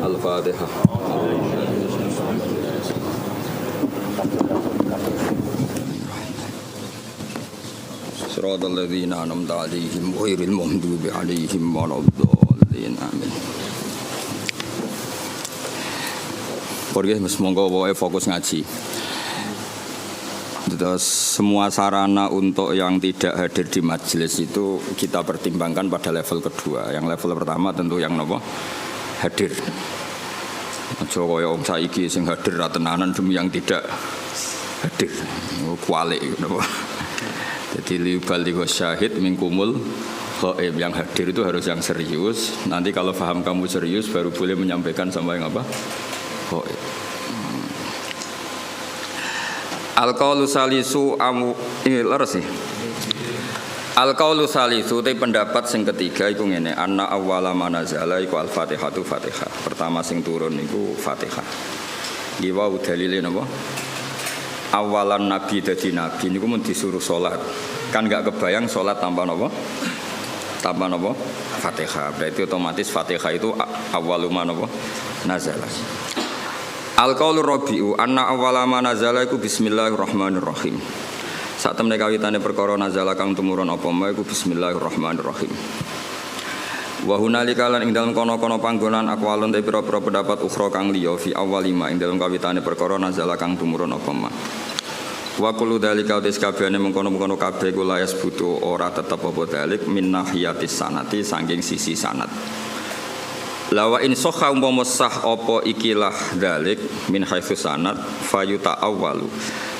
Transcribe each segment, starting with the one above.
Al-Fatihah. Shiratal ladzina an'amta 'alaihim ghairil maghdubi 'alaihim waladdallin. Amin. Pergi monggo wae fokus ngaji. Terus semua sarana untuk yang tidak hadir di majelis itu kita pertimbangkan pada level kedua. Yang level pertama tentu yang nopo hadir. Aja kaya wong saiki sing hadir ra tenanan demi yang tidak hadir. Kualik napa. Jadi libaligh syahid mingkumul ghaib, yang hadir itu harus yang serius. Nanti kalau paham kamu serius baru boleh menyampaikan sama yang apa? Ghaib. Al-qaulu salisu ini leres sih. Al-qaulu salisu te pendapat sing ketiga iku ngene, anna awwala manazala iku al-Fatihatu Fatihah. Pertama sing turun iku Fatihah. Iki wae dalile napa? Awalan nabi dadi nabi niku mun disuruh salat. Kan enggak kebayang salat tanpa napa? Tanpa napa? Fatihah. Berarti otomatis Fatihah itu awwaluma napa? Nazala. Al-qaulu rabi'u anna awwala ma nazala iku bismillahirrahmanirrahim. Sak temne kawitane perkara nazala kang tumurun apa ma iku bismillahirrahmanirrahim. Wa hunalika lan ing dalem kono-kono panggonan aqwalun te pira-pira pendapat ukhra kang liya fi awwalima ing dalem kawitane perkara nazala kang tumurun apa ma. Wa kullu dzalika utis kabehane mengkono-mengkono kabeh kula yasbutu ora tetep apa dalik min nahiyatis sanati saking sisi sanad. Lawa in sahha umpama sah apa ikilah dalik min haitsu sanad fayuta awwalu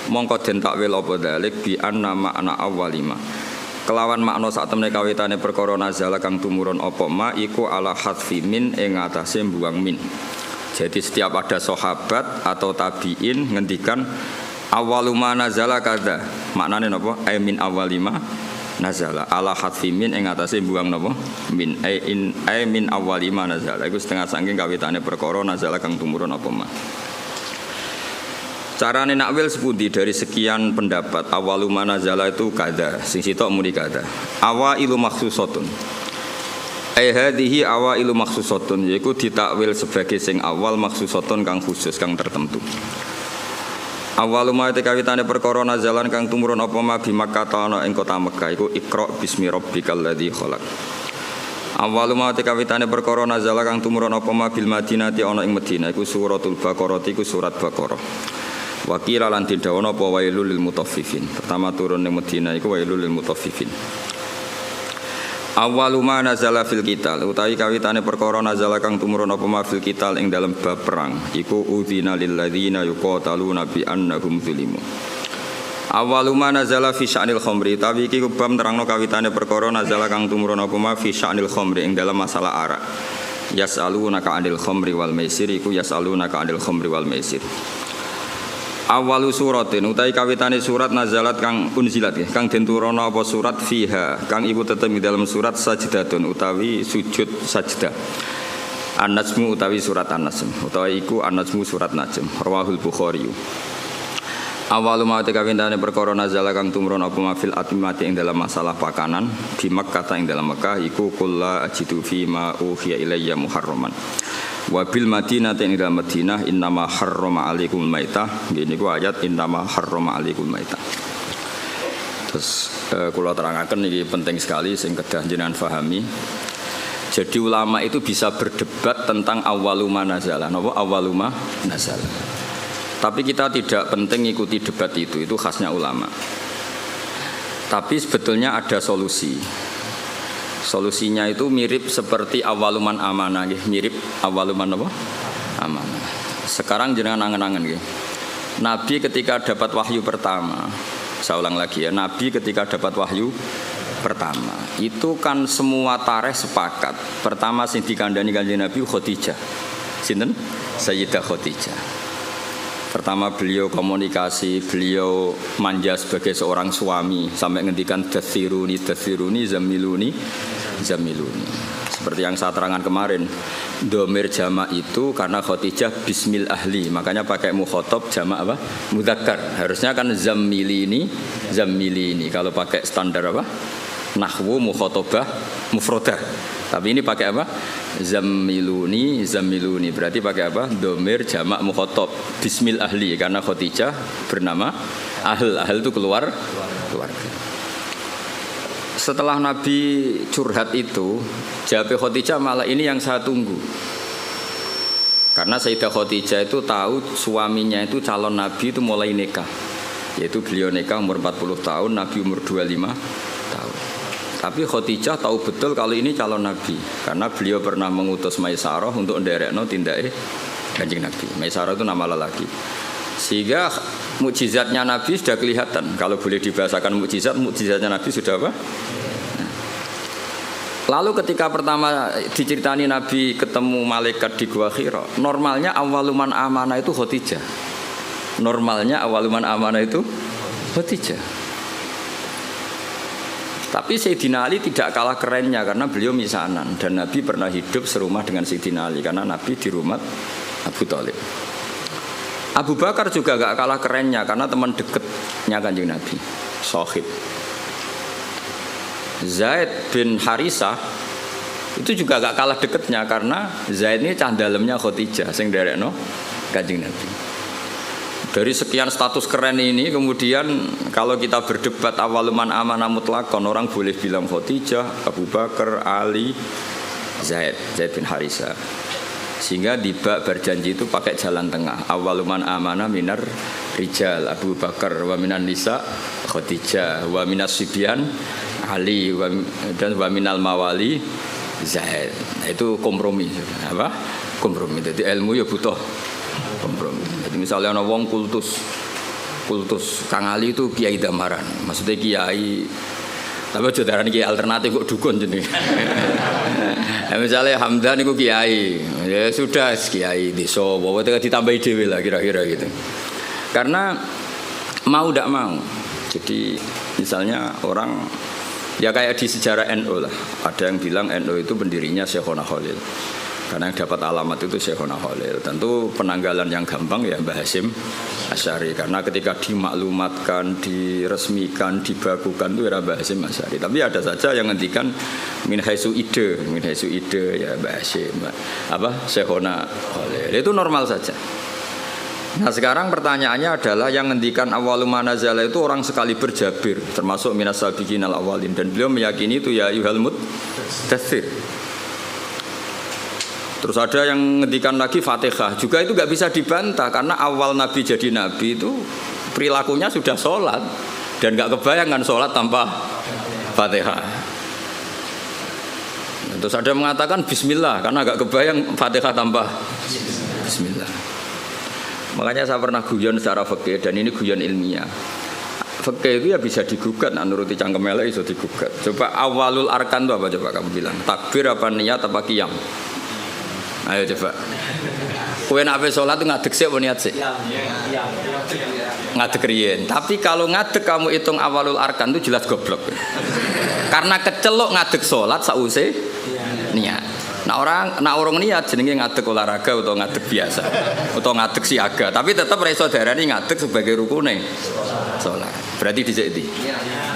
mongko den takwil apa dalik bi anna makna awwalima kelawan makna sak temene kawitane perkara nazala kang tumurun apa ma iku ala hadfi min ing atase mbuang min. Jadi setiap ada sahabat atau tabiin ngendikan awwaluma nazala kadza maknane napa ay min awwalima nazala ala hadfi min ing atase buang napa min ay min awwalima nazala iku setengah saking kawitane perkara nazala kang tumurun apa ma. Carane nakwil sepundi dari sekian pendapat awwaluma nazala itu kada sing sitok muni kada awailu makhsusatun ay hadhihi awailu makhsusatun yaiku ditakwil sebagai sing awal makhsusatun kang khusus kang tertentu. Awaluma te kawitane perkara nazalan kang tumurun apa ma bi Makkah ana ing kota Mekah iku Iqra bismi rabbikal ladzi khalaq. Awaluma te kawitane perkara nazala kang tumurun apa ma bil Madinati ana ing Madinah iku suratul Baqarah iku surat Baqarah. Wa qila lan tidhawana apa wailul lil mutaffifin. Pertama turun ning Madinah iku wailul lil mutaffifin. Awaluma nazala fil qital utawi kawitane perkara nazala kang tumurun apa ma fil qital ing dalem bab perang iku udzina lil ladzina yuqataluna bi annahum zulimu. Awaluma nazala fi sya'nil khamri utawi iki bab nerangno kawitane perkara nazala kang tumurun apa ma fi sya'nil khamri ing dalem masalah arak. Yas'alunaka 'anil khamri wal maisir iku yas'alunaka 'anil khamri wal maisir. Awalu suratin utai kawitane surat nazalat kang unzilat kang den turana apa surat fiha kang iku tetep ing dalam surat sajdatun utawi sujud sajdah. An-Najmu utawi surat An-Najm utawi iku An-Najmu surat Najm rawahul Bukhari. Awalu ma te kawitane perkara nazala kang tumurun apa mafil atmati ing dalam masalah pakanan di Makkah ing dalam Mekah iku kullu ajidu fi ma uhiya ilayya muharraman. Wa bil Madinati ing dalam Madinah innama harrama alaikumul maitah. Ini ku ayat innama harrama alaikumul maitah. Terus kula terangaken iki penting sekali sing kedah jenengan pahami. Jadi ulama itu bisa berdebat tentang awwaluma nazala. Napa awwaluma nazala. Tapi kita tidak penting ikuti debat itu khasnya ulama. Tapi sebetulnya ada solusi. Solusinya itu mirip seperti awaluman amanah, mirip awaluman apa? Amanah. Sekarang jenengan angen-angen nggih. Nabi ketika dapat wahyu pertama, saya ulang lagi ya, Nabi ketika dapat wahyu pertama, itu kan semua tarikh sepakat. Pertama sing dikandani Kanjeng Nabi Khadijah. Sinten? Sayyidah Khadijah. Pertama beliau komunikasi, beliau manja sebagai seorang suami sampai ngendikan dathiruni zamiluni. Seperti yang saya terangkan kemarin, domir jamak itu karena Khadijah bismil ahli, makanya pakai mukhotob jamak apa? Mudzakkar. Harusnya kan zamilini. Kalau pakai standar apa? Nahwu mukhotobah mufrodah. Tapi ini pakai apa? Zammiluni, zammiluni. Berarti pakai apa? Domir jamak mukhatab. Bismil ahli karena Khadijah bernama ahl. Ahl itu keluarga. Setelah Nabi curhat itu, jawab Khadijah malah ini yang saya tunggu. Karena Sayyidah Khadijah itu tahu suaminya itu calon Nabi itu mulai nikah. Yaitu beliau nikah umur 40 tahun, Nabi umur 25 tahun. Tapi Khadijah tahu betul kalau ini calon Nabi. Karena beliau pernah mengutus Maisarah untuk nderekno tindake Kanjeng Nabi. Maisarah itu nama lelaki. Sehingga mukjizatnya Nabi sudah kelihatan. Kalau boleh dibahasakan mukjizatnya Nabi sudah apa? Lalu ketika pertama diceritani Nabi ketemu malaikat di Gua Hira, normalnya awaluman amanah itu Khadijah. Normalnya awaluman amanah itu Khadijah. Tapi Sayyidina Ali tidak kalah kerennya karena beliau misanan dan Nabi pernah hidup serumah dengan Sayyidina Ali karena Nabi di rumah Abu Thalib. Abu Bakar juga gak kalah kerennya karena teman dekatnya Kanjeng Nabi, Sohib. Zaid bin Harisah itu juga gak kalah dekatnya karena Zaid ini cah dalemnya Khadijah sing nderekno Kanjeng Nabi. Dari sekian status keren ini kemudian kalau kita berdebat awaluman amanah mutlakon, orang boleh bilang Khadijah, Abu Bakar, Ali, Zaid bin Harisah. Sehingga di bab berjanji itu pakai jalan tengah. Awaluman amanah minar rijal Abu Bakar, wa minan nisa Khadijah, wa minas sibyan Ali, dan wa minal mawali Zaid. Nah, itu kompromi. Apa? Kompromi. Jadi ilmu ya butuh kompromi. Jadi misalnya ada wong kultus Kang Ali itu kiai damaran, maksudnya kiai, tapi jodaran kiai alternatif kok dukun jenis. Misalnya Hamdan itu kiai, ya sudah kiai desa, pokoknya ditambahi dewi lah kira-kira gitu. Karena mau tidak mau, jadi misalnya orang ya kayak di sejarah NU lah, ada yang bilang NU itu pendirinya Syekhona Khalil. Karena yang dapat alamat itu Syekhona Khalil. Tentu penanggalan yang gampang ya Mbah Hasyim Asy'ari. Karena ketika dimaklumatkan, diresmikan, dibakukan itu era Mbah Hasyim Asy'ari. Tapi ada saja yang ngendikan min haitsu ide ya Mbah Hasyim. Syekhona Khalil. Itu normal saja. Nah sekarang pertanyaannya adalah yang ngendikan awwalu manazala itu orang sekali berjabir termasuk minas sabiqinal awwalin dan beliau meyakini itu ya ayyuhal mudaththir. Terus ada yang ngendikan lagi Fatihah juga itu nggak bisa dibantah karena awal Nabi jadi Nabi itu perilakunya sudah sholat dan nggak kebayangkan sholat tanpa Fatihah. Terus ada yang mengatakan Bismillah karena nggak kebayang Fatihah tanpa Bismillah. Makanya saya pernah guyon secara fikih dan ini guyon ilmiah. Fikih itu ya bisa digugat, nuruti cangkem elek bisa digugat. Coba awalul arkan itu apa coba kamu bilang? Takbir apa niat apa qiyam? Ayo coba. Kowe nek sholat itu ngadeg sik apa niat sik? Ngadeg riyen. Tapi kalau ngadeg kamu hitung awalul arkan itu jelas goblok. Karena kecelok ngadeg sholat sause niat. Nah orang niat jenenge ngadeg olahraga atau ngadeg biasa atau ngadeg siaga. Tapi tetap reso darani ngadeg sebagai rukune sholat. Berarti dhisik ndi?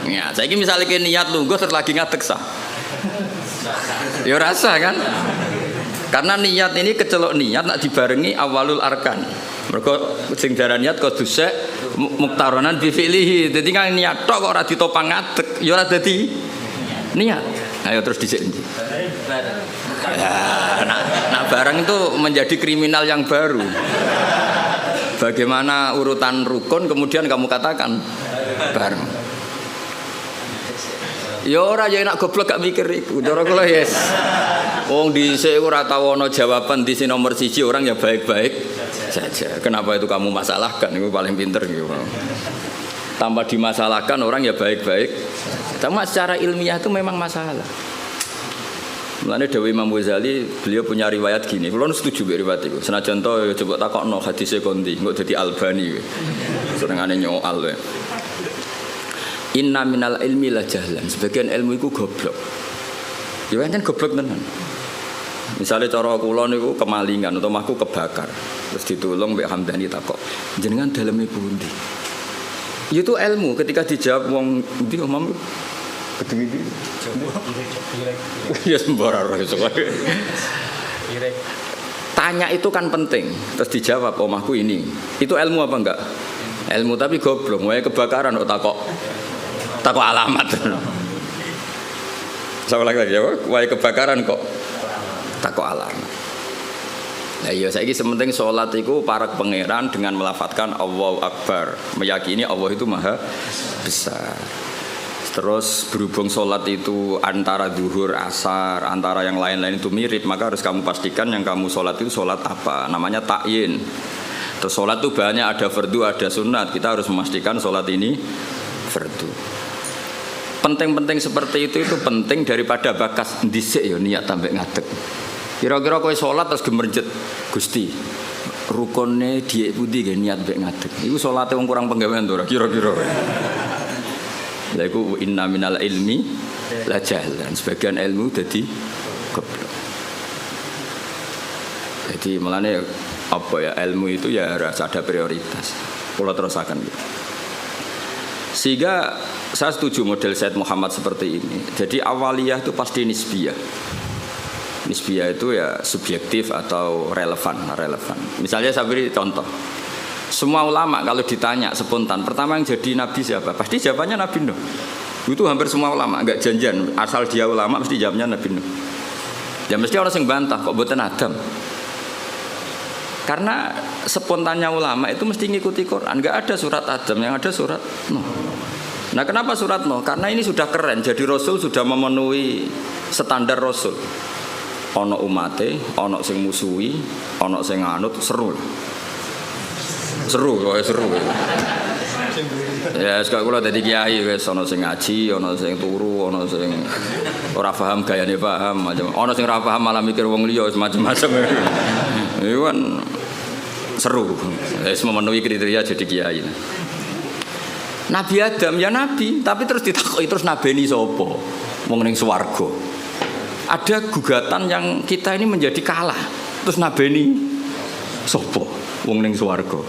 Ya, saiki misale ki niat lungguh terus lagi ngadeg sah. Ya rasa kan? Karena niat ini kecelok niat nak dibarengi awalul arkan. Mergo sing darah niat kudusek muktaronan bi fi'lihi. Dadi kan niat tok kok ora ditopang ngadeg, ya ora dadi niat. Ayo terus dhisik ndi? Nah, barang itu menjadi kriminal yang baru. Bagaimana urutan rukun kemudian kamu katakan bareng. Ya ora ya enak goblok gak mikir iku. Cara kula yes. Wong dhisik ora tau ana jawaban di nomor 1 orang ya baik-baik saja. Kenapa itu kamu masalahkan? Itu paling pinter gitu. Tanpa dimasalahkan orang ya baik-baik. Cuma secara ilmiah itu memang masalah. Mulane Dewi Imam Ghazali beliau punya riwayat gini. Kulo setuju mbek riwayat iku. Senajan to coba takokno hadise kondi, engko dadi Albani kowe. Senengane nyoal kowe. Inna minal ilmi la jahlan. Sebagian ilmu itu goblok. Ya kan goblok tenan. Misalnya cara kula niku kemalingan atau mahku kebakar. Terus ditulung mbek Hamdani takok, jenengan daleme pundi? Itu ilmu ketika dijawab wong ndi omam Gedung iki. Ya sembarang iso. Tanya itu kan penting. Terus dijawab omahku ini. Itu ilmu apa enggak? Ilmu tapi goblok. Wae kebakaran kok takok alamat. Sama lagi ya, wae kebakaran kok takok alamat. Nah iya saiki sementing salat iku para pangeran dengan melafadzkan Allahu Akbar, meyakini Allah itu maha besar. Terus berhubung sholat itu antara zuhur, asar, antara yang lain-lain itu mirip, maka harus kamu pastikan yang kamu sholat itu sholat apa. Namanya ta'yin. Terus sholat itu banyak, ada fardu, ada sunat. Kita harus memastikan sholat ini fardu. Penting-penting seperti itu penting daripada bakas dhisik ya niat tambah ngadeg. Kira-kira kowe sholat terus gemerjet Gusti. Rukune dhiik pundi nggih niat mbek ngadeg. Iku salate wong kurang penggawean to ora kira-kira. Lha iku inna minal ilmi la jahlan. Sebagian ilmu dadi goblok. Jadi mulane apa ya ilmu itu ya harus ada prioritas. Kula terusaken gitu. Sehingga saya setuju model Said Muhammad seperti ini. Jadi awaliyah itu pasti nisbiyah. Nisbiyah itu ya subjektif atau relevan. Misalnya saya beri contoh. Semua ulama kalau ditanya spontan, pertama yang jadi nabi siapa? Pasti jawabannya Nabi Nuh. Itu hampir semua ulama, enggak janjian. Asal dia ulama mesti jawabnya Nabi Nuh. Ya mesti orang yang bantah kok mboten Adam. Karena spontannya ulama itu mesti ngikuti Quran. Enggak ada surat Adam, yang ada surat Nuh. Nah kenapa surat Nuh? Karena ini sudah keren. Jadi Rasul sudah memenuhi standar Rasul. Ono umate, ono sing musuhi, ono sing nganut, seru. Ya sekali kula dadi kiai wis ono sing ngaji, ono sing turu, ono sing ora paham gayane paham, macam ono sing ora paham malah mikir wong liya macam-macam. Iku kan seru. Wis memenuhi kriteria jadi kiai. Nabi Adam ya nabi, tapi terus ditakoki terus nabeni sapa? Wong ning swarga. Ada gugatan yang kita ini menjadi kalah. Terus nabeni sapa? Wong ning swarga.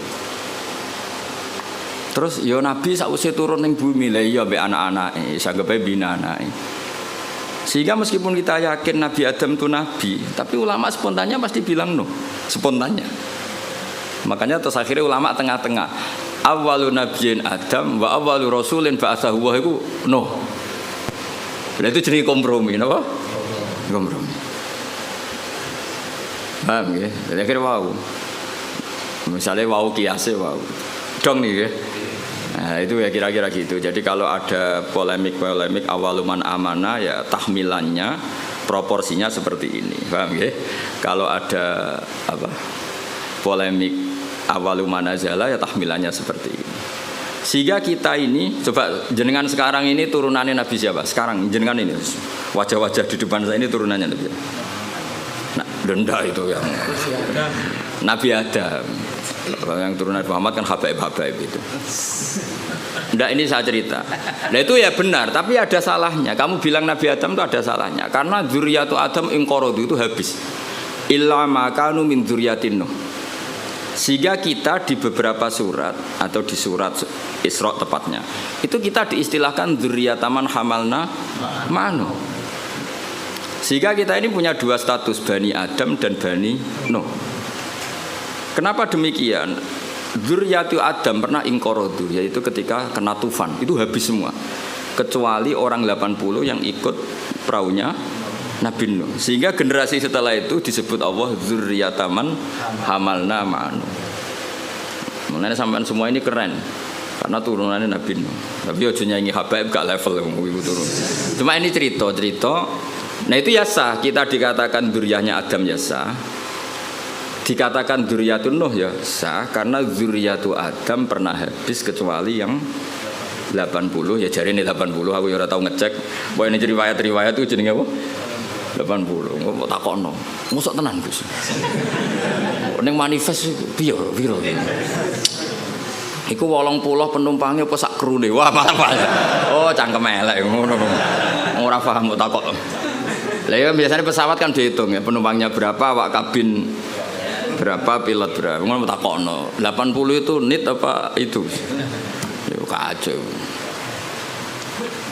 Terus ya nabi sakwise turun ning bumi lha iya mbek anak-anake, sanggepe bina anake. Sehingga meskipun kita yakin Nabi Adam itu nabi, tapi ulama spontannya pasti bilang no, spontannya. Makanya terus akhirnya ulama tengah-tengah. Awwalun nabiyyin Adam wa awwalu rasulin ba'atsahu wa iku no. Nah itu jenis kompromi, napa? Kompromi. Paham ya? Jadi akhirnya wow. Misalnya wow kiasnya wow. Dong nih ya. Nah itu ya kira-kira gitu. Jadi kalau ada polemik awaluman amanah ya tahmilannya proporsinya seperti ini. Paham ya? Kalau ada apa? Polemik awaluman azala ya tahmilannya seperti ini. Sehingga kita ini coba jenengan sekarang ini turunannya Nabi siapa? Sekarang jenengan ini wajah-wajah di depan saya ini turunannya Nabi. Nah, denda itu yang Nabi Adam. Yang turunan Muhammad kan habaib itu. Nggak ini saya cerita. Nah itu ya benar, tapi ada salahnya. Kamu bilang Nabi Adam itu ada salahnya. Karena dzurriyyatu Adam inqaradu itu habis. Illa ma kanu min dzurriyyatin Nuh. Sehingga kita di beberapa surat atau di surat Isra tepatnya itu kita diistilahkan dzurriyyataman hamalna ma'nu. Sehingga kita ini punya dua status, Bani Adam dan Bani Nuh. Kenapa demikian? Dzurriyyatu Adam pernah inqaradu, yaitu ketika kena tufan itu habis semua kecuali orang 80 yang ikut perahunya Nabi Nuh. Sehingga generasi setelah itu disebut Allah dzurriyyataman hamalna ma'nu. Mulane sampean semua ini keren karena turunannya Nabi Nuh. Tapi aja nyanyi habaib gak level iku turun. Cuma ini cerita. Nah itu ya sah, kita dikatakan dzurriyyahnya Adam ya sah. Dikatakan dzurriyyatun Nuh ya sah karena dzurriyyatu Adam pernah habis kecuali yang 80 ya jari ini 80 aku ya ora tau ngecek. Bahwa ini riwayat itu jenenge apa? 80. Kok takokno. Mosok tenan Gus. Ning manifest piye piro iki? Iku 80 penumpangnya apa sak krune. Wah, malah. Oh, cangkem elek ngono. Ora paham kok takok. Lah ya biasanya pesawat kan dihitung ya penumpangnya berapa, awak kabin berapa, pilot berapa. Ngono takokno. 80 itu nit apa itu? Yo kacau.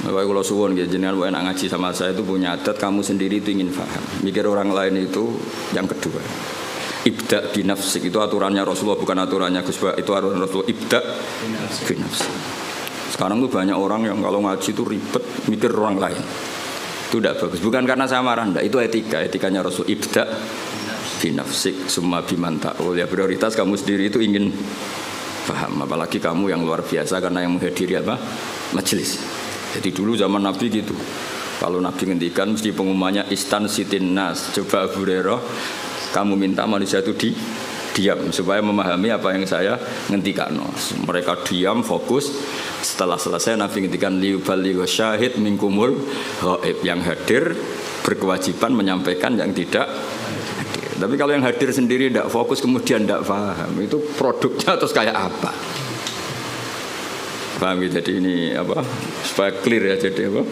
Kalau suwon gitu, jenengan enak ngaji sama saya itu punya adat kamu sendiri itu ingin paham. Mikir orang lain itu yang kedua. Ibda binafsik itu aturannya Rasulullah bukan aturannya Gus Ba. Itu aturan Rasulullah ibda binafsik. Sekarang tuh banyak orang yang kalau ngaji itu ribet mikir orang lain. Itu tidak bagus. Bukan karena saya marah, enggak. Itu etikanya Rasul ibda binafsik summa bimanta'ul. Ya prioritas kamu sendiri itu ingin paham. Apalagi kamu yang luar biasa karena yang menghadiri apa? Majelis. Jadi dulu zaman Nabi gitu. Kalau Nabi ngendikan mesti pengumumannya istan sitin nas. Coba Abu Hurairah, kamu minta manusia itu diam supaya memahami apa yang saya ngendikan. Mereka diam, fokus. Setelah selesai Nabi ngendikan liuballigh syahid minkumul ghaib, yang hadir berkewajiban menyampaikan yang tidak hadir. Tapi kalau yang hadir sendiri tidak fokus kemudian tidak paham, itu produknya terus kayak apa? Paham ya? Jadi ini apa? Supaya clear ya jadi apa?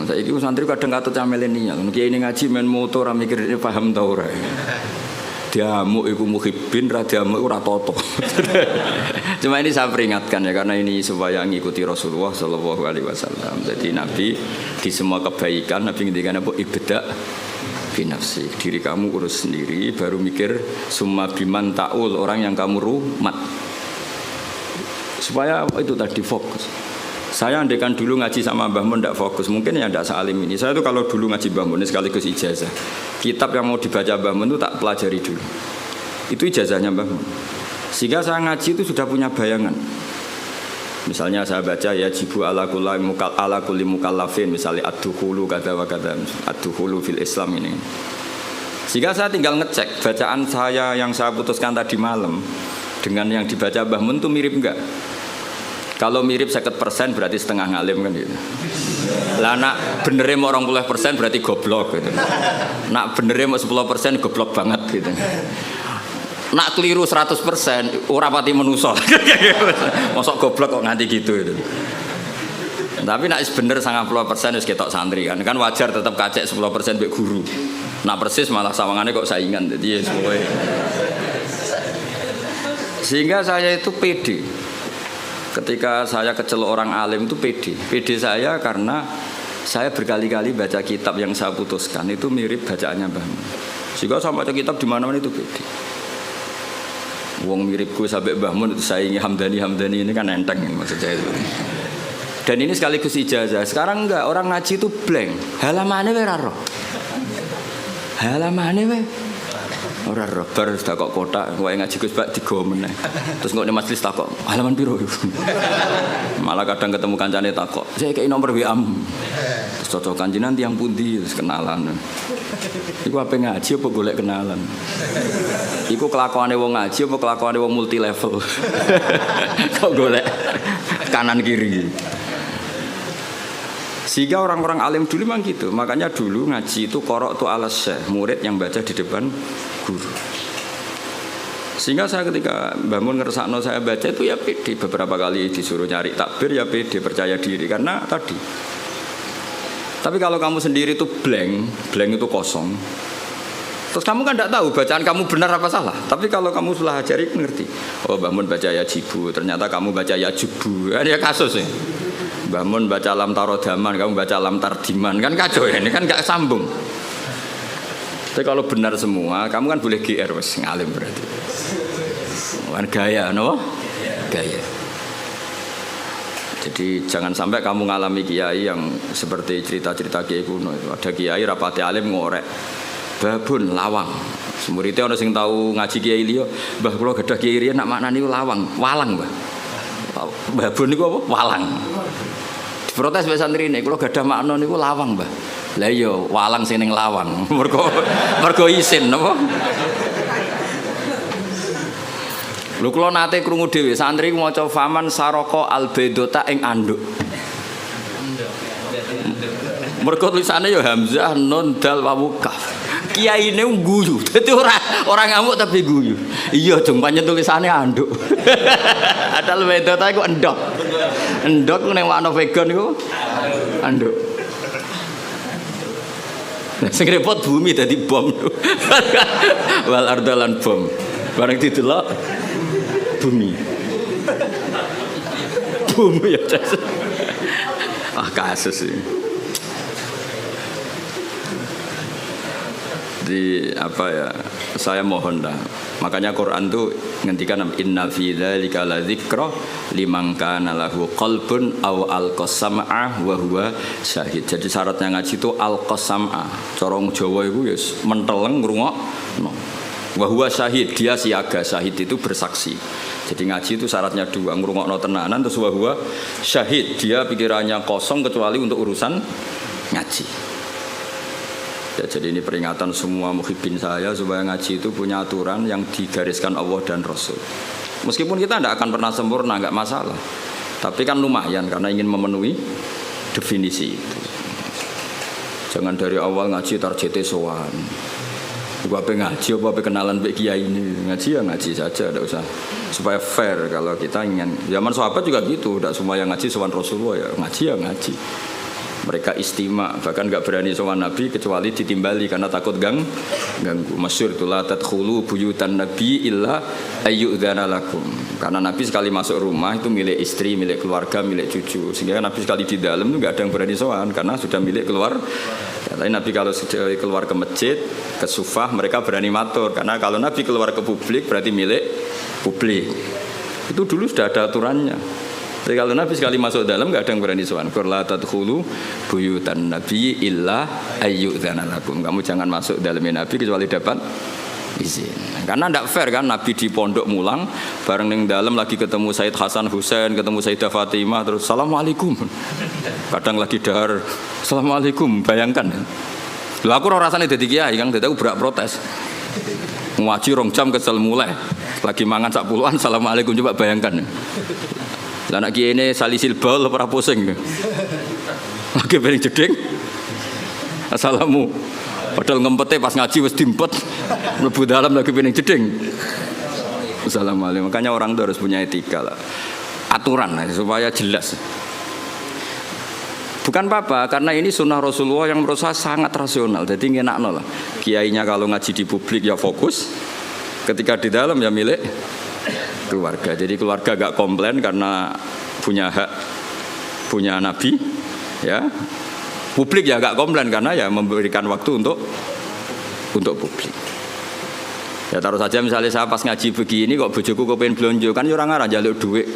Saya itu santri kadang kata milenial, kiai ini ngaji main motor, mikir ini paham tau ora. Diamuk iku muhibbin, ra diamuk ora toto. Cuma ini saya peringatkan ya karena ini supaya ngikuti Rasulullah sallallahu alaihi wasallam. Jadi Nabi di semua kebaikan Nabi ngendikan apa ibda binafsi. Diri kamu urus sendiri baru mikir summa biman ta'ul, orang yang kamu rumat. Supaya itu tadi fokus. Saya andaikan dulu ngaji sama Mbah Mun tidak fokus, mungkin ya tidak sealim ini. Saya itu kalau dulu ngaji Mbah Mun sekaligus ijazah. Kitab yang mau dibaca Mbah Mun itu tak pelajari dulu. Itu ijazahnya Mbah Mun. Sehingga saya ngaji itu sudah punya bayangan. Misalnya saya baca ya jibu ala kulli mukallafin, misalnya ad-dukhulu kada wa kada, ad-dukhulu fil Islam ini. Sehingga saya tinggal ngecek bacaan saya yang saya putuskan tadi malam dengan yang dibaca Mbah Mun itu mirip enggak? Kalau mirip 50% berarti setengah ngalim kan gitu. Lah nak benernya mau 20% berarti goblok gitu. Nak benernya mau 10% goblok banget gitu. Nak keliru 100% ora pati menuso. Mosok goblok kok nganti gitu itu. Tapi nak bener 90% wis ketok santri kan. Kan wajar tetap kacek 10% mbek guru. Nak persis malah sawangane kok saingan. Jadi ya semuanya. Sehingga saya itu pede. Ketika saya kecelok orang alim itu pede saya karena saya berkali-kali baca kitab yang saya putuskan itu mirip bacaannya Mbah Mun. Sehingga saya baca kitab di mana-mana itu pede. Wong miripku sampai Mbah Mun itu saingi Hamdani ini kan enteng maksud saya itu. Dan ini sekaligus ijazah. Sekarang enggak, orang ngaji itu blank. Halamane wae ora roh. Halamane wae ora roh, bar sudah kok kotak, wae ngaji Gus Bak digo meneh. Terus kok ning majelis takok, halaman piro? Malah kadang ketemu kancane takok, "Saya kei nomor WA-mu." Terus cocokan jenengan tiyang pundi, terus kenalan. Iku ape ngaji apa golek kenalan? Iku kelakuane wong ngaji apa kelakuane wong multi level? Kok golek kanan kiri. Sehingga orang-orang alim dulu memang gitu. Makanya dulu ngaji itu qara'tu ala syekh, murid yang baca di depan guru. Sehingga saya ketika Mbah Mun ngersakno saya baca itu ya pede. Beberapa kali disuruh nyari takbir ya pede, percaya diri karena tadi. Tapi kalau kamu sendiri itu blank itu kosong. Terus kamu kan tidak tahu bacaan kamu benar apa salah. Tapi kalau kamu sudah ajari ngerti. Oh Mbah Mun baca ya jibu, ternyata kamu baca ya jubu. Ya kasus ya. Mbah Mun baca lam tarodaman, kamu baca lam tardiman, kan kacau ya, ini kan gak sambung. Tapi kalau benar semua, kamu kan boleh GR wes ngalim berarti. Kan gaya, no? Gaya. Jadi jangan sampai kamu ngalami kiai yang seperti cerita-cerita kiai kuno itu. Ada kiai rapati alim ngorek, babun lawang. Muridnya orang sing tahu ngaji kiai liya, Mbah kula gadah kiai riyen nak maknani lawang, walang, Mbah. Babun niku apa? Walang. Protes mbek santrine, kula gadah makna niku lawang, Mbah. Lah iya, walang sing ning lawang. Mergo isin napa? Lho kula nate krungu dhewe santri maca faman saraka albedota ing anduk. Mergo tulisane ya hamzah nun dal wawu kaf. Kiyaine guyu. Dadi ora ngamuk tapi guyu. Iya dong pancen tulisane anduk. Adal bedota iku endok. Endok ning makna vegan iku anduk. Sing repot bumi dadi bom. Wal ardalan bom. Bareng didelok bumi. Bumi ya. Kasus ini. Di apa ya? Saya mohon dah. Makanya Quran tuh ngendikan inna fi dzalika ladzikra liman kana lahu qalbun aw alqasam'a wa huwa syahid. Jadi syaratnya ngaji itu alqasam'a. Cara Jawa iku ya menteleng ngrungokno. Wa huwa syahid, dia siaga. Syahid itu bersaksi. Jadi ngaji itu syaratnya dua, ngrungokno tenanan terus wa huwa syahid. Dia pikirannya kosong kecuali untuk urusan ngaji. Ya, jadi ini peringatan semua muhibbin saya supaya ngaji itu punya aturan yang digariskan Allah dan Rasul. Meskipun kita tidak akan pernah sempurna, nggak masalah. Tapi kan lumayan karena ingin memenuhi definisi itu. Jangan dari awal ngaji tarjete sowan. Gua ngaji apa kenalan mbek kiai ini. Ngaji ya ngaji saja, tidak usah. Supaya fair kalau kita ingin. Zaman sahabat juga gitu, tidak semua yang ngaji sowan Rasulullah ya ngaji ya ngaji. Mereka istima, bahkan nggak berani sowan Nabi kecuali ditimbali karena takut ganggu. Masyhur itu la tadkhulu buyutan nabi illa ayyudzana lakum. Karena Nabi sekali masuk rumah itu milik istri, milik keluarga, milik cucu. Sehingga Nabi sekali di dalam itu nggak ada yang berani sowan karena sudah milik keluar. Tapi Nabi kalau keluar ke masjid, ke sufah mereka berani matur karena kalau Nabi keluar ke publik berarti milik publik. Itu dulu sudah ada aturannya. Jadi kalau Nabi sekali masuk dalam nggak ada yang berani sowan. La tadkhulu buyutan nabi illa ayyudzana lakum. Kamu jangan masuk dalamnya Nabi kecuali dapat izin. Karena tidak fair kan Nabi di pondok mulang bareng ning dalam lagi ketemu Said Hasan Husain, ketemu Sayyidah Fatimah terus assalamualaikum. Kadang lagi dahar assalamualaikum, bayangkan. Lah aku ora rasane dadi kiai Kang, dadi aku berak protes. Ngaji 2 jam kesel mulai. Lagi mangan sak puluhan assalamualaikum, coba bayangkan. Lah anak kiai ini salisil bal ora pusing. Lagi piring jeding. Assalamu. Padahal ngempete pas ngaji wis dimpet. Mlebu dalam lagi piring jeding. Assalamualaikum. Makanya orang itu harus punya etika lah. Aturan lah, supaya jelas. Bukan apa-apa, karena ini sunnah Rasulullah yang menurut saya sangat rasional. Jadi ngenakno lah. Kiainya kalau ngaji di publik ya fokus. Ketika di dalam ya milik keluarga. Jadi keluarga gak komplain karena punya hak, punya Nabi, ya. Publik ya gak komplain karena ya memberikan waktu untuk publik. Ya taruh saja misalnya saya pas ngaji begini kok bojoku kepengen blonjo kan orang arah jaluk duit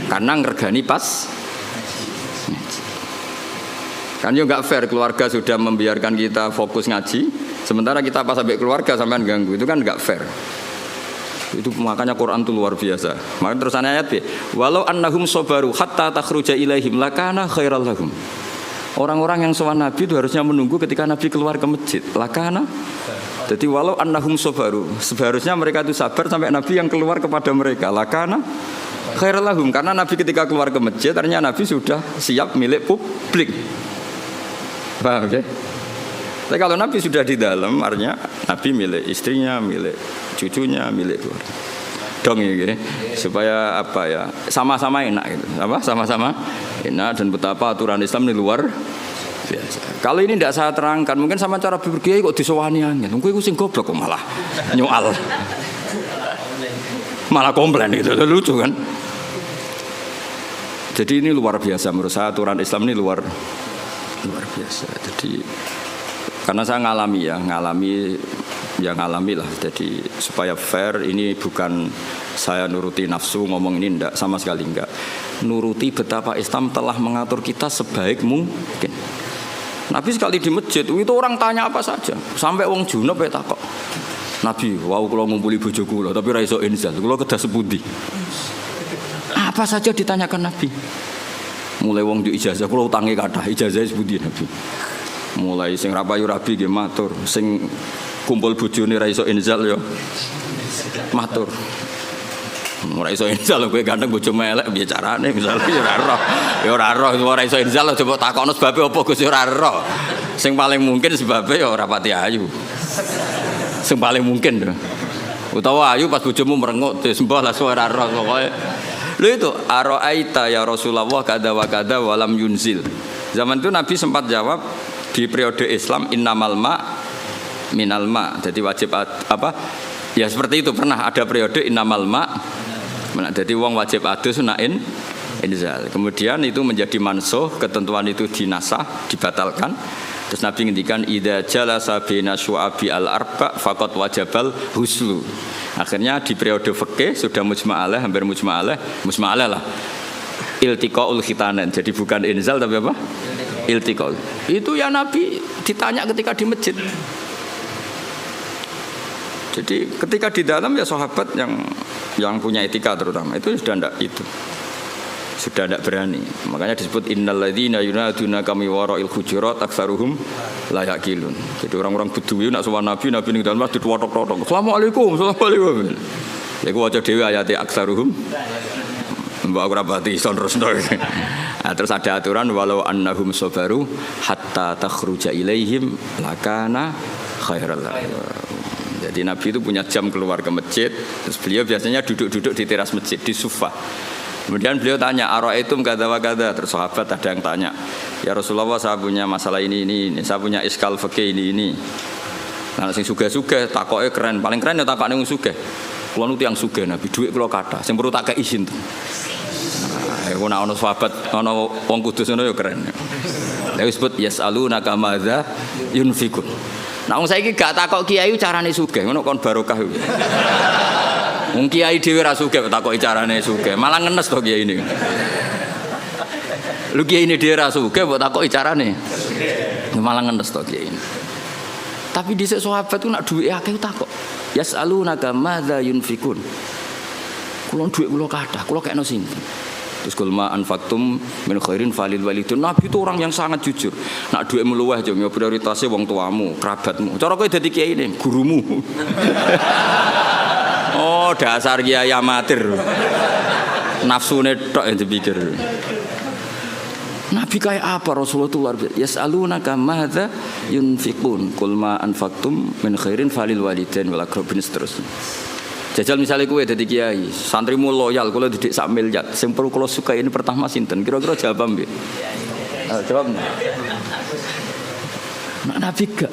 karena ngergani pas ngaji. Kan yo gak fair keluarga sudah membiarkan kita fokus ngaji, sementara kita pas sampai keluarga sampean ganggu, itu kan gak fair. Itu makanya Quran itu luar biasa. Maka terus ayat B, walau annahum sabaru hatta takhruja ilaihim lakana khairal lahum. Orang-orang yang sowan Nabi itu harusnya menunggu ketika Nabi keluar ke masjid. Lakana. Jadi walau annahum sabaru, seharusnya mereka itu sabar sampai Nabi yang keluar kepada mereka. Lakana khairal lahum, karena Nabi ketika keluar ke masjid ternyata Nabi sudah siap milik publik. Paham ya? Tapi kalau Nabi sudah di dalam, artinya Nabi milik istrinya, milik cucunya, milik keluarga. Dong ya, supaya apa ya? Sama-sama enak gitu. Apa? Sama-sama enak dan betapa aturan Islam ini luar biasa. Kalau ini tidak saya terangkan, mungkin sama cara berkiai kok disowani angin. Mungkin aku sing goblok kok malah nyoal. Malah komplain gitu. Lucu kan? Jadi ini luar biasa menurut saya, aturan Islam ini luar biasa. Jadi karena saya ngalami lah. Jadi supaya fair, ini bukan saya nuruti nafsu ngomong ini, enggak, sama sekali enggak. Nuruti betapa Islam telah mengatur kita sebaik mungkin. Nabi sekali di masjid itu orang tanya apa saja, sampai wong junub ya takok. Nabi, wow kalau ngumpuli bojoku lho, tapi ra iso inzal, kula kedah sepundi. Apa saja ditanyakan Nabi. Mulai wong di ijazah, kula utange kathah, ijazah sepundi Nabi. Mulai sing rapayu rabi nggih matur, sing kumpul bojone ra iso inzal ya matur. Ora iso inzal kowe ganteng bojo melek piye carane misale ya ora roh. Ya ora roh ora iso inzal coba takokno sebabe apa Gus ya ora roh. Sing paling mungkin sebabe ya ora pati ayu. Sing paling mungkin lho. Utawa ayu pas bojomu merengut sembah lah ora roh pokoke. Lho itu araita ya Rasulullah kada wa kada walam yunzil. Zaman itu Nabi sempat jawab di periode Islam innamal ma minal ma. Jadi wajib apa? Ya seperti itu, pernah ada periode innamal ma. Jadi wong wajib adus nain inzal. Kemudian itu menjadi mansukh, ketentuan itu dinasah, dibatalkan. Terus Nabi ngendikan idza jalasa baina syu'abi al-arba faqad wajabal huslu. Akhirnya di periode fikih sudah mujma' alaih, hampir mujma' alaih lah. Iltiqaul khitanan. Jadi bukan inzal tapi apa? Iltiqaul. Itu ya Nabi ditanya ketika di masjid. Jadi ketika di dalam ya sahabat yang punya etika terutama itu sudah tidak berani. Makanya disebut innalladzina yunaduna kami wara'il hujurat aktsaruhum la yaqilun. Jadi orang-orang Bedui nak sowan Nabi ning dalam masjid wotok-wotok. Assalamualaikum. Ya ku waca dhewe ayate aktsaruhum. Mbak ora pati ison terus. Nah, terus ada aturan walau annahum sabaru hatta takhruja ilaihim lakana khairal lahum. Jadi Nabi itu punya jam keluar ke masjid. Terus beliau biasanya duduk-duduk di teras masjid di sufa. Kemudian beliau tanya, ara'aitum kadza wa kadza. Terus sahabat ada yang tanya, ya Rasulullah saya punya masalah ini, saya punya iskal fikih ini. Nah sing sugih-sugih takoke keren, paling keren ya takokne wong sugih. Kulo nu tiyang sugih Nabi, dhuwit kulo kathah, sing perlu tak kei izin. Nah, iku nek ana sahabat, ana wong kudus ngono ya keren. Lha disebut yasalunaka madza yunfikun. Nah wong saiki gak takok kiai carane sugih, ngono kon barokah. Wong kiai dhewe ra sugih takoki carane sugih, malah ngenes to kiai ini. Lu kiai ini dhewe ra sugih mbok takoki carane. Malah ngenes to kiai ini. Tapi dhisik sahabat ku nak dhuwit akeh takok. Yasalunaka madza yunfikun. Kulo dhuwit kulo kathah, kulo kekno sinten. Terus kulma anfaqtum min khairin falil walidun. Nabi itu orang yang sangat jujur. Nak dhuwit meluweh yo prioritasnya wong tuamu, kerabatmu. Cara kowe dadi kiai ini, gurumu. Oh, dasar kiai amatir. Nafsune tok yang dipikir. Nabi kayak apa Rasulullah itu luar biasa. Yas'alunaka madza yunfiqun. Qul ma anfaqtum min khairin falil walidain wal aqrabin seterusnya. Jajal misalnya kowe dadi kiai, santrimu loyal kula didik sak miliar. Sing perlu kula suka ini pertama sinten? Kira-kira jawab nggih. Jawab. Nabi gak.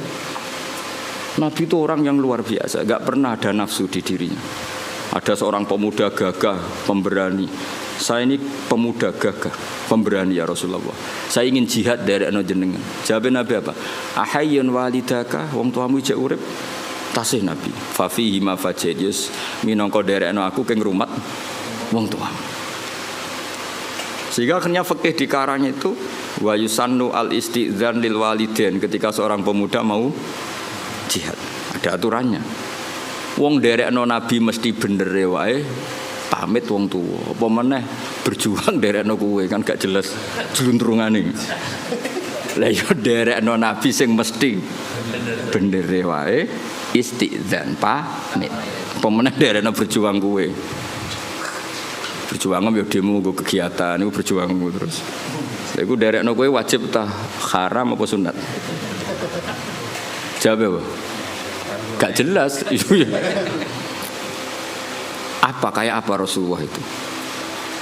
Nabi itu orang yang luar biasa, gak pernah ada nafsu di dirinya. Ada seorang pemuda gagah, pemberani. Saya ini pemuda gagah, pemberani ya Rasulullah. Saya ingin jihad dari ana jenengan. Jawab Nabi apa? Ahayyun walidaka, wong tuamu jek urip. Tasih Nabi. Fa fihi ma fajidus, minangka derekno aku keng rumat wong tuamu. Sehingga akhirnya fikih dikarang itu wa yusannu al istidzan lil walidain ketika seorang pemuda mau jihad, ada aturannya. Wong derekno Nabi mesti bener wae pamit wong tuwa. Apa meneh berjuang derekno kowe kan gak jelas jluntrungane. Lah yo derekno Nabi sing mesti bener wae istidzan pamit. Apa meneh derekno berjuang kowe. Berjuang yo demo nggo kegiatan iku berjuangmu terus. Lha iku derekno kowe wajib ta haram apa sunat? Jawab apa? Gak jelas. Apa kayak apa Rasulullah itu?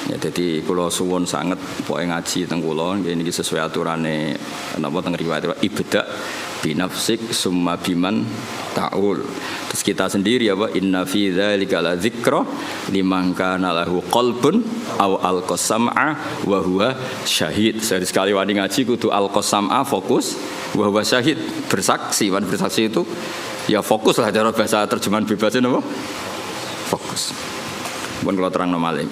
Ya jadi kalau suwon sangat pokoke ngaji teng kula nggih niki sesuai aturane napa teng riwayat ibda binafsik summa biman taul. Terus kita sendiri apa inna fi dzalika la dzikra liman kana lahu qalbun aw alqasam'a wa huwa syahid. Sekali wani ngaji kudu alqasam'a fokus wa huwa syahid bersaksi. Wan bersaksi itu ya fokus lah cara bahasa terjemahan bebasnya apa? Fokus. Pun kalau terang malih.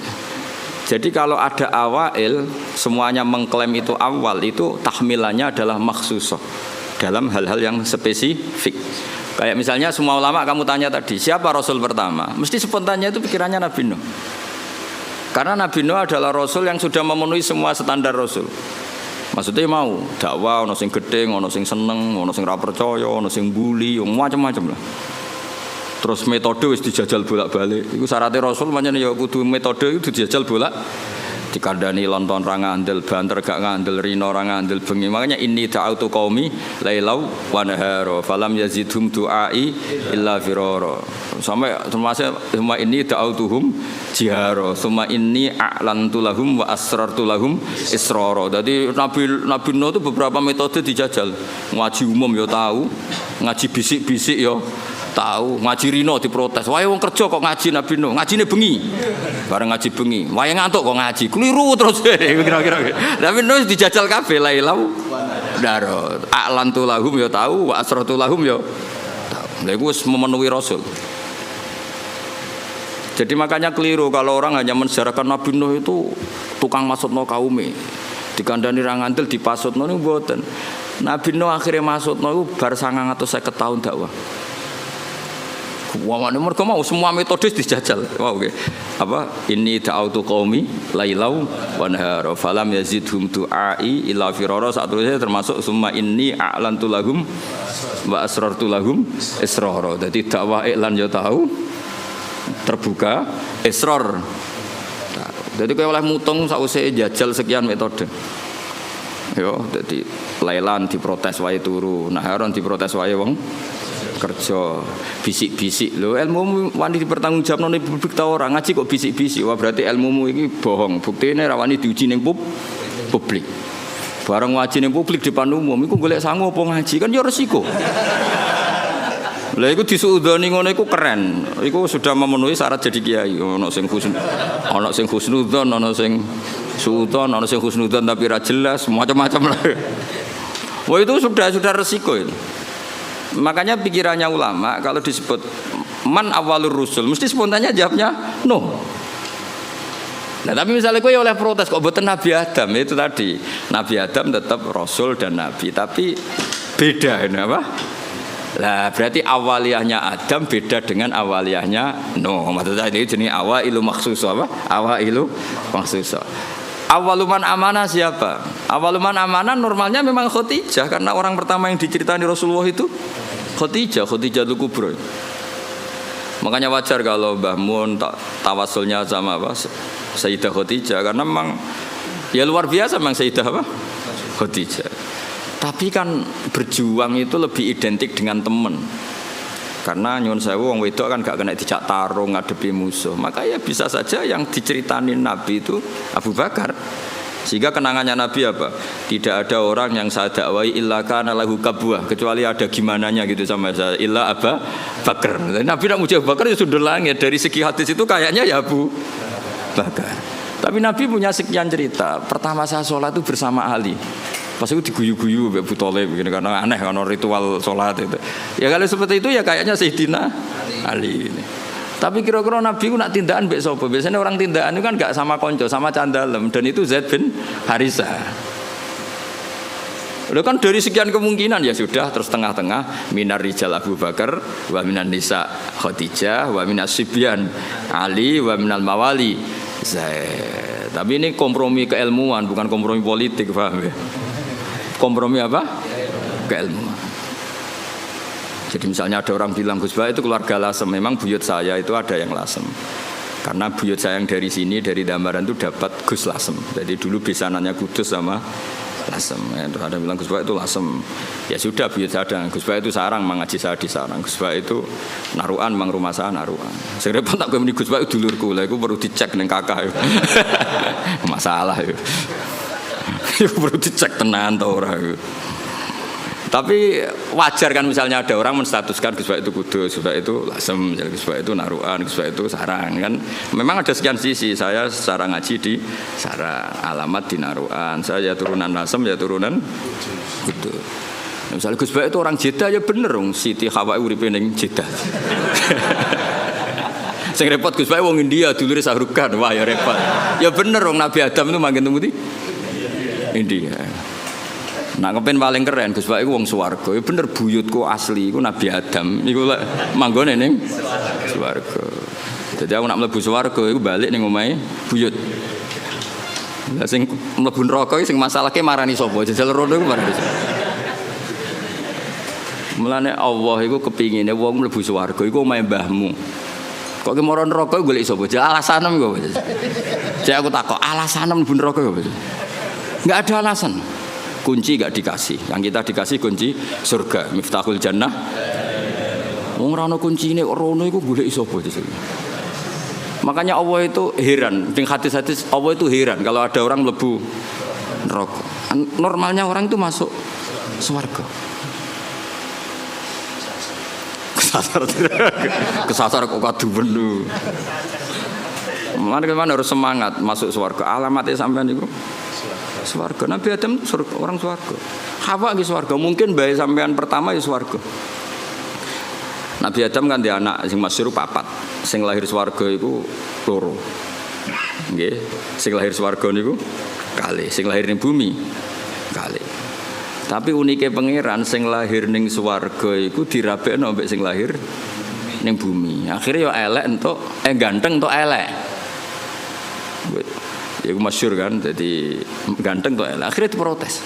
Jadi kalau ada awail semuanya mengklaim itu awal itu tahmilannya adalah makhsusah dalam hal-hal yang spesifik. Kayak misalnya semua ulama kamu tanya tadi siapa Rasul pertama? Mesti spontannya itu pikirannya Nabi Nuh. Karena Nabi Nuh adalah Rasul yang sudah memenuhi semua standar Rasul. Maksudnya mau dakwah, ono sing gedhe, ono sing seneng, ono sing ra percaya, ono sing bully, macam-macam lah. Terus metode wis dijajal bolak-balik. Iku syaratnya Rasul pancen ya kudu metode itu dijajal bolak. Dikandani lonton ra ngandel, banter gak ngandel, rino ra ngandel bengi. Makanya inni ta'autu qaumi lailau wa nahara falam yazidhum du'ai illa firara. Sampai semua ini ta'autuhum jihara. Summa inni a'lantu lahum wa asrartu lahum israra. Jadi Nabi Nuh itu beberapa metode dijajal. Ngaji umum ya tahu, ngaji bisik-bisik ya Tahu, ngaji rino diprotes. Wae wong kerja kok ngaji Nabi Nuh, ngajine bengi. Bareng ngaji bengi, wae ngantuk kok ngaji. Keliru terus kira-kira. Nabi Nuh dijajal kabeh lailau. Daro, a'lantu lahum ya tahu, wa asratu lahum ya tahu. Lha iku wis memenuhi Rasul. Jadi makanya keliru kalau orang hanya mensejarahkan Nabi Nuh itu tukang maksudno kaume. Dikandani ra ngandel dipasutno niku mboten. Nabi Nuh akhirnya masukno iku bar 950 tahun dakwah. Wong mergo mau semua metode dijajal. Wow, okay. Apa ini da'autu qaumi lailau wa nahara falam yazidhum du'ai illa firara. Saterusé termasuk summa inni a'lantu lahum wa asrartu lahum israra. Dadi dakwah iklan ya tahu terbuka israr. Jadi kaya oleh mutung sausé jajal sekian metode. Yo, dadi lailan diprotes wae turu, naharon diprotes wae wong kerja, bisik-bisik lho, ilmumu wani dipertanggungjawabno ning publik ta ora, ngaji kok bisik-bisik, wah berarti ilmumu iki bohong. Buktine ra wani diuji ning publik. Bareng ngaji ning publik depan umum iku golek sangu apa ngaji kan ya resiko. Lah iku disuudoni ngono iku keren. Iku sudah memenuhi syarat jadi kiai. Ono sing husnudzon, ono sing suudzon, ono sing husnudzon tapi ra jelas, macam-macam lah. Wah itu sudah resiko itu. Makanya pikirannya ulama kalau disebut man awalur rusul mesti spontannya jawabnya no. Nah tapi misalnya gue oleh protes kok buatan Nabi Adam itu tadi Nabi Adam tetap Rasul dan Nabi tapi beda ini apa? Lah berarti awaliyahnya Adam beda dengan awaliyahnya no. Maksudnya ini jenis awailu maksus apa? Awailu maksus. Awaluman amanah siapa? Awaluman amanah normalnya memang Khadijah karena orang pertama yang diceritani Rasulullah itu Khadijah Kubra. Makanya wajar kalau Mbah Mun tawasulnya sama apa? Sayyidah Khadijah karena memang ya luar biasa memang Sayyidah apa? Khadijah. Tapi kan berjuang itu lebih identik dengan teman. Karena nyun sewu wong wedok kan gak kena dijak tarung ngadepi musuh. Maka ya bisa saja yang diceritanin Nabi itu Abu Bakar. Sehingga kenangannya Nabi apa? Tidak ada orang yang saya dakwai illa kana lahu kabwah, kecuali ada gimananya gitu sama saya. Illa Abu Bakar. Nabi nak muji Abu Bakar ya sudah langit. Dari segi hadis itu kayaknya ya Abu Bakar. Tapi Nabi punya sekian cerita. Pertama saya sholat itu bersama Ali. Pas itu diguyu-guyu Abu Thalib begini karena aneh karena ritual sholat itu. Ya kalau seperti itu ya kayaknya Sayyidina Ali ini. Tapi kira-kira Nabi ku nak tindakan mbek sapa? Biasanya orang tindakan itu kan enggak sama konco, sama candalem dan itu Zaid bin Harisah. Udah kan dari sekian kemungkinan ya sudah terus tengah-tengah minar rijal Abu Bakar wa minan nisa Khadijah wa minas sibyan Ali wa minal mawali Zaid. Tapi ini kompromi keilmuan bukan kompromi politik, paham ya? Kompromi apa? Keilmuan. Jadi misalnya ada orang bilang Gus Bah itu keluarga Lasem, memang buyut saya itu ada yang Lasem. Karena buyut saya yang dari sini dari Dambaran itu dapat Gus Lasem. Jadi dulu besanannya Kudus sama Lasem. Ya, terus ada yang bilang Gus Bah itu Lasem. Ya sudah buyut saya ada. Gus Bah itu Sarang, mengaji saya di Sarang. Gus Bah itu Naruan, mang rumah saya Naruan. Saya repot tak gue meni Gus Bah itu dulurku. Lah itu perlu dicek neng kakak. Masalah itu. Itu perlu dicek tenan tau orang. Tapi wajar kan misalnya ada orang menstatuskan Gus Bah itu Kudus, Gus Bah itu Lasem, Gus Bah itu Naruan, Gus Bah itu Sarang kan. Memang ada sekian sisi. Saya secara ngaji di Sarang, alamat di Naruan. Saya ya turunan Lasem, ya turunan Kudus. Nah, misalnya Gus Bah itu orang Jeddah ya bener dong. Siti Hawa uripe ning Jeddah. Sing repot Gus Bah wong India dulure Sahrukan. Wah ya repot. Ya bener dong Nabi Adam itu manggen temu di India. Nah kepen paling keren Gus Bah iku wong swarga. Ya bener buyutku asli iku Nabi Adam. Iku lek manggone ning swarga. Jadi aku nak mlebu swarga iku balik ning omahe buyut. Lah sing mlebu neraka iki sing masalahke marani sapa? Jajal rono iku marani sapa? Mulane Allah iku kepingine wong mlebu swarga iku omahe mbahmu. Kok ki mara neraka golek sapa? Alasanem kok. Jadi aku takok, alasanem mlebu neraka apa? Enggak ada alasan. Kunci gak dikasih, yang kita dikasih kunci surga, miftahul jannah. Wong ora ono kuncine kok rono iku golek sapa itu. Makanya Allah itu heran, ning hadis-hadis Allah itu heran kalau ada orang mlebu neraka. Normalnya orang itu masuk surga. Kesasar kok kaduwen lho. Mulane harus semangat masuk surga. Alamatnya sampean niku surga. Nabi Adam orang surga. Hawa nggih surga. Mungkin bae sampean pertama ya surga. Nabi Adam kan dia anak sing masyhur papat. Sing lahir surga iku loro. Nggih, sing lahir surga niku kalih, sing lahir ning bumi kalih. Tapi unike pangeran sing lahir ning swarga iku dirabekno mbek sing lahir ning bumi. Akhire yo elek entuk ganteng entuk elek. Iku masyhur kan, jadi ganteng entuk elek. Akhire diprotes.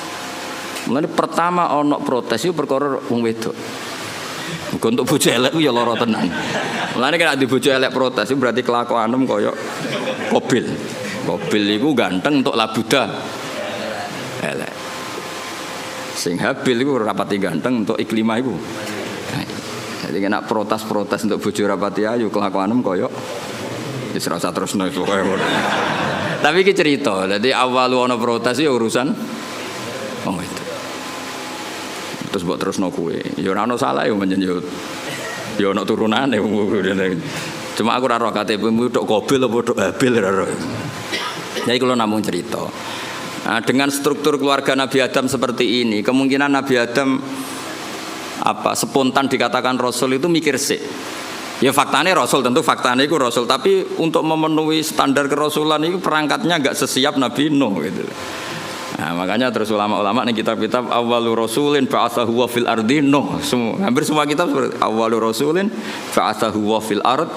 Mulane pertama ana protes iku perkara wong wedok. Muga entuk bojo elek ku ya lara tenan. Mulane nek di bojo elek protes iku berarti kelakuanem kaya Qabil. Qabil iku ganteng entuk labuda elek. Sing Habil iku rapati ganteng untuk Iklimah iku. Jadi kena protes-protes untuk bojo rapati ayu kelakuanem koyo wis ora usah terusno pokoke ngono. Tapi iki cerita, dadi awal ana protes ya urusan wong itu. Terus mbok terusno kowe. Ya ora ono salah ya menjen yo. Ya ono turunane. Cuma aku ora roh KTP-mu tok Qabil apa tok Habil ora roh. Jadi kalau namung cerita. Nah, dengan struktur keluarga Nabi Adam seperti ini, kemungkinan Nabi Adam spontan dikatakan Rasul itu mikir sih. Ya faktanya Rasul, tentu faktanya itu Rasul, tapi untuk memenuhi standar kerasulan itu perangkatnya enggak sesiap Nabi Nuh gitu. Nah, makanya terus ulama-ulama nih kitab-kitab awwalu rasulin ba'atsahu wa fil ardi Nuh. Hampir semua kitab seperti awwalu rasulin ba'atsahu wa fil ard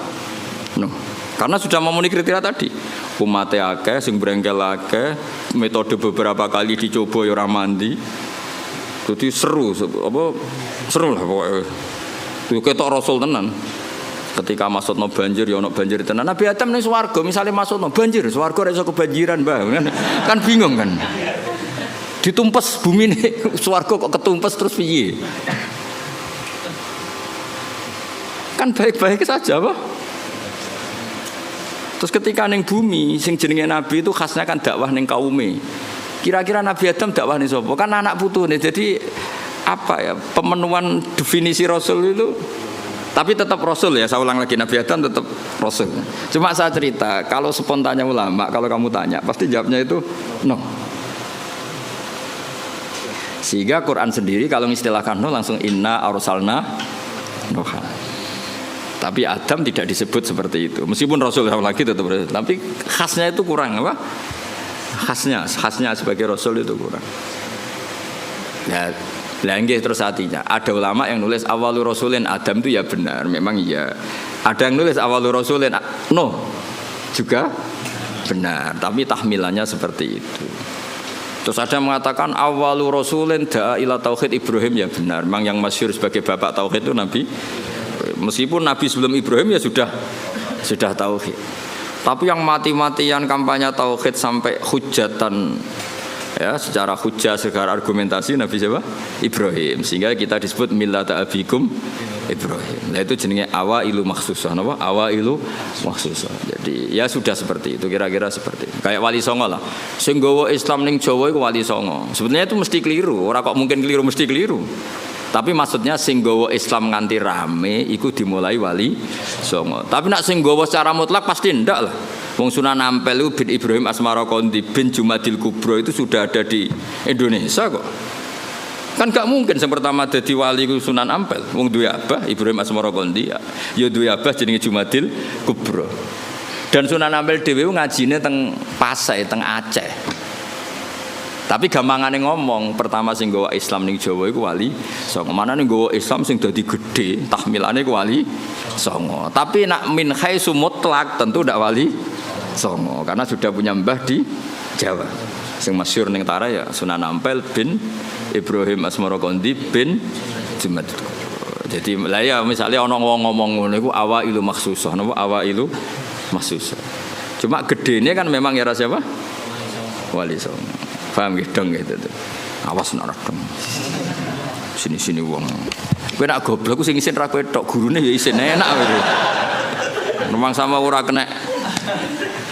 Nuh. Karena sudah memenuhi kriteria tadi. Umatnya akeh, sing brengkel akeh, metode beberapa kali dicoba ya ora mandi. Jadi seru lah pokoknya. Itu ketok Rasul tenan. Ketika masukno banjir ya ono banjir tenan. Nabi Adam ning swarga misale masukno banjir, swarga ora iso kebanjiran, Mbah. Kan bingung kan. Ditumpes bumi nih swarga kok ketumpes terus piye? Kan baik-baik saja, Pak. Terus ketika ning bumi sing jenenge nabi itu khasnya kan dakwah ning kaume. Kira-kira Nabi Adam dakwah ning sapa? Kan anak putune. Jadi pemenuhan definisi rasul itu tapi tetap rasul ya. Saya ulang lagi, Nabi Adam tetap rasul. Cuma saya cerita, kalau spontannya ulama, kalau kamu tanya pasti jawabnya itu no. Sehingga Quran sendiri kalau mengistilahkan no langsung inna arsalna Nuha. Tapi Adam tidak disebut seperti itu. Meskipun Rasul lagi tetap Rasul. Tapi khasnya itu kurang apa? Khasnya sebagai Rasul itu kurang. Ya, lagi terus artinya. Ada ulama yang nulis awalul Rasulin Adam itu ya benar, memang iya. Ada yang nulis awalul Rasulin no juga benar. Tapi tahmilannya seperti itu. Terus ada yang mengatakan awalul Rasulin da'a ila tauhid Ibrahim ya benar. Memang yang masyhur sebagai bapak tauhid itu Nabi. Meskipun Nabi sebelum Ibrahim ya sudah tauhid. Tapi yang mati-matian kampanye tauhid sampai hujatan ya secara hujah secara argumentasi Nabi siapa? Ibrahim. Sehingga kita disebut millata abikum Ibrahim. Nah itu jenenge awailu makhsusah, napa? Awailu makhsusah. Jadi ya sudah seperti itu, kira-kira seperti itu. Kayak Wali Songo lah. Sing nggawa Islam ning Jawa iku Wali Songo. Sebenarnya itu mesti keliru. Ora kok mungkin keliru, mesti keliru. Tapi maksudnya sing nggawa Islam nganti rame iku dimulai Wali Songo. Tapi nak sing nggawa secara mutlak pasti ndak lah. Wong Sunan Ampel bin Ibrahim Asmara Kondi bin Jumadil Kubro itu sudah ada di Indonesia kok. Kan gak mungkin yang pertama dadi wali ku Sunan Ampel. Wong duwe abah Ibrahim Asmara Kondi ya duwe abah jenenge Jumadil Kubro. Dan Sunan Ampel dhewe ngajine teng Pasai, teng Aceh. Tapi gampangane ngomong, pertama sing nggawa Islam ning Jawa iku Wali Songo. Manane nggawa Islam sing dadi gedhe, tahmilane iku Wali Songo. Tapi nak min haitsu mutlak tentu ndak Wali Songo karena sudah punya mbah di Jawa. Sing masyhur ning Tara ya Sunan Ampel bin Ibrahim Asmara Kondi bin Jumat. Jadi lah ya misalnya ana wong ngomong ngono iku awailu makhsusah, napa awailu makhsusah. Cuma gedene kan memang ya siapa? Wali Songo. Paham nggih dong gitu tuh. Awas nak dong. Sini-sini wong. Kowe nak goblok ku sing isin ra kowe tok, gurune ya isin enak kowe. Memang sama ora kena.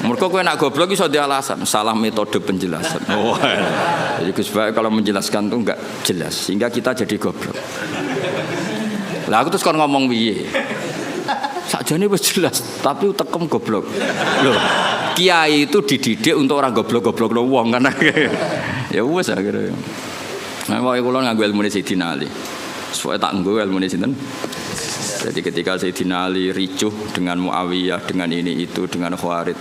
Mergo kowe nak goblok iso di alasan, salah metode penjelasan. Oh. Jadi Gus Bae kalau menjelaskan tuh enggak jelas sehingga kita jadi goblok. Lah aku terus kon ngomong piye? Sakjane wis jelas, tapi utekem goblok. Loh, kiai itu dididik untuk orang goblok-goblok wong kan. Ya wis akhirnya. Nah, wae kula nganggo ilmune Sayyidina Ali. Supaya tak nggo ilmune sinten? Jadi ketika Sayyidina Ali ricuh dengan Muawiyah, dengan ini itu, dengan Khawarij,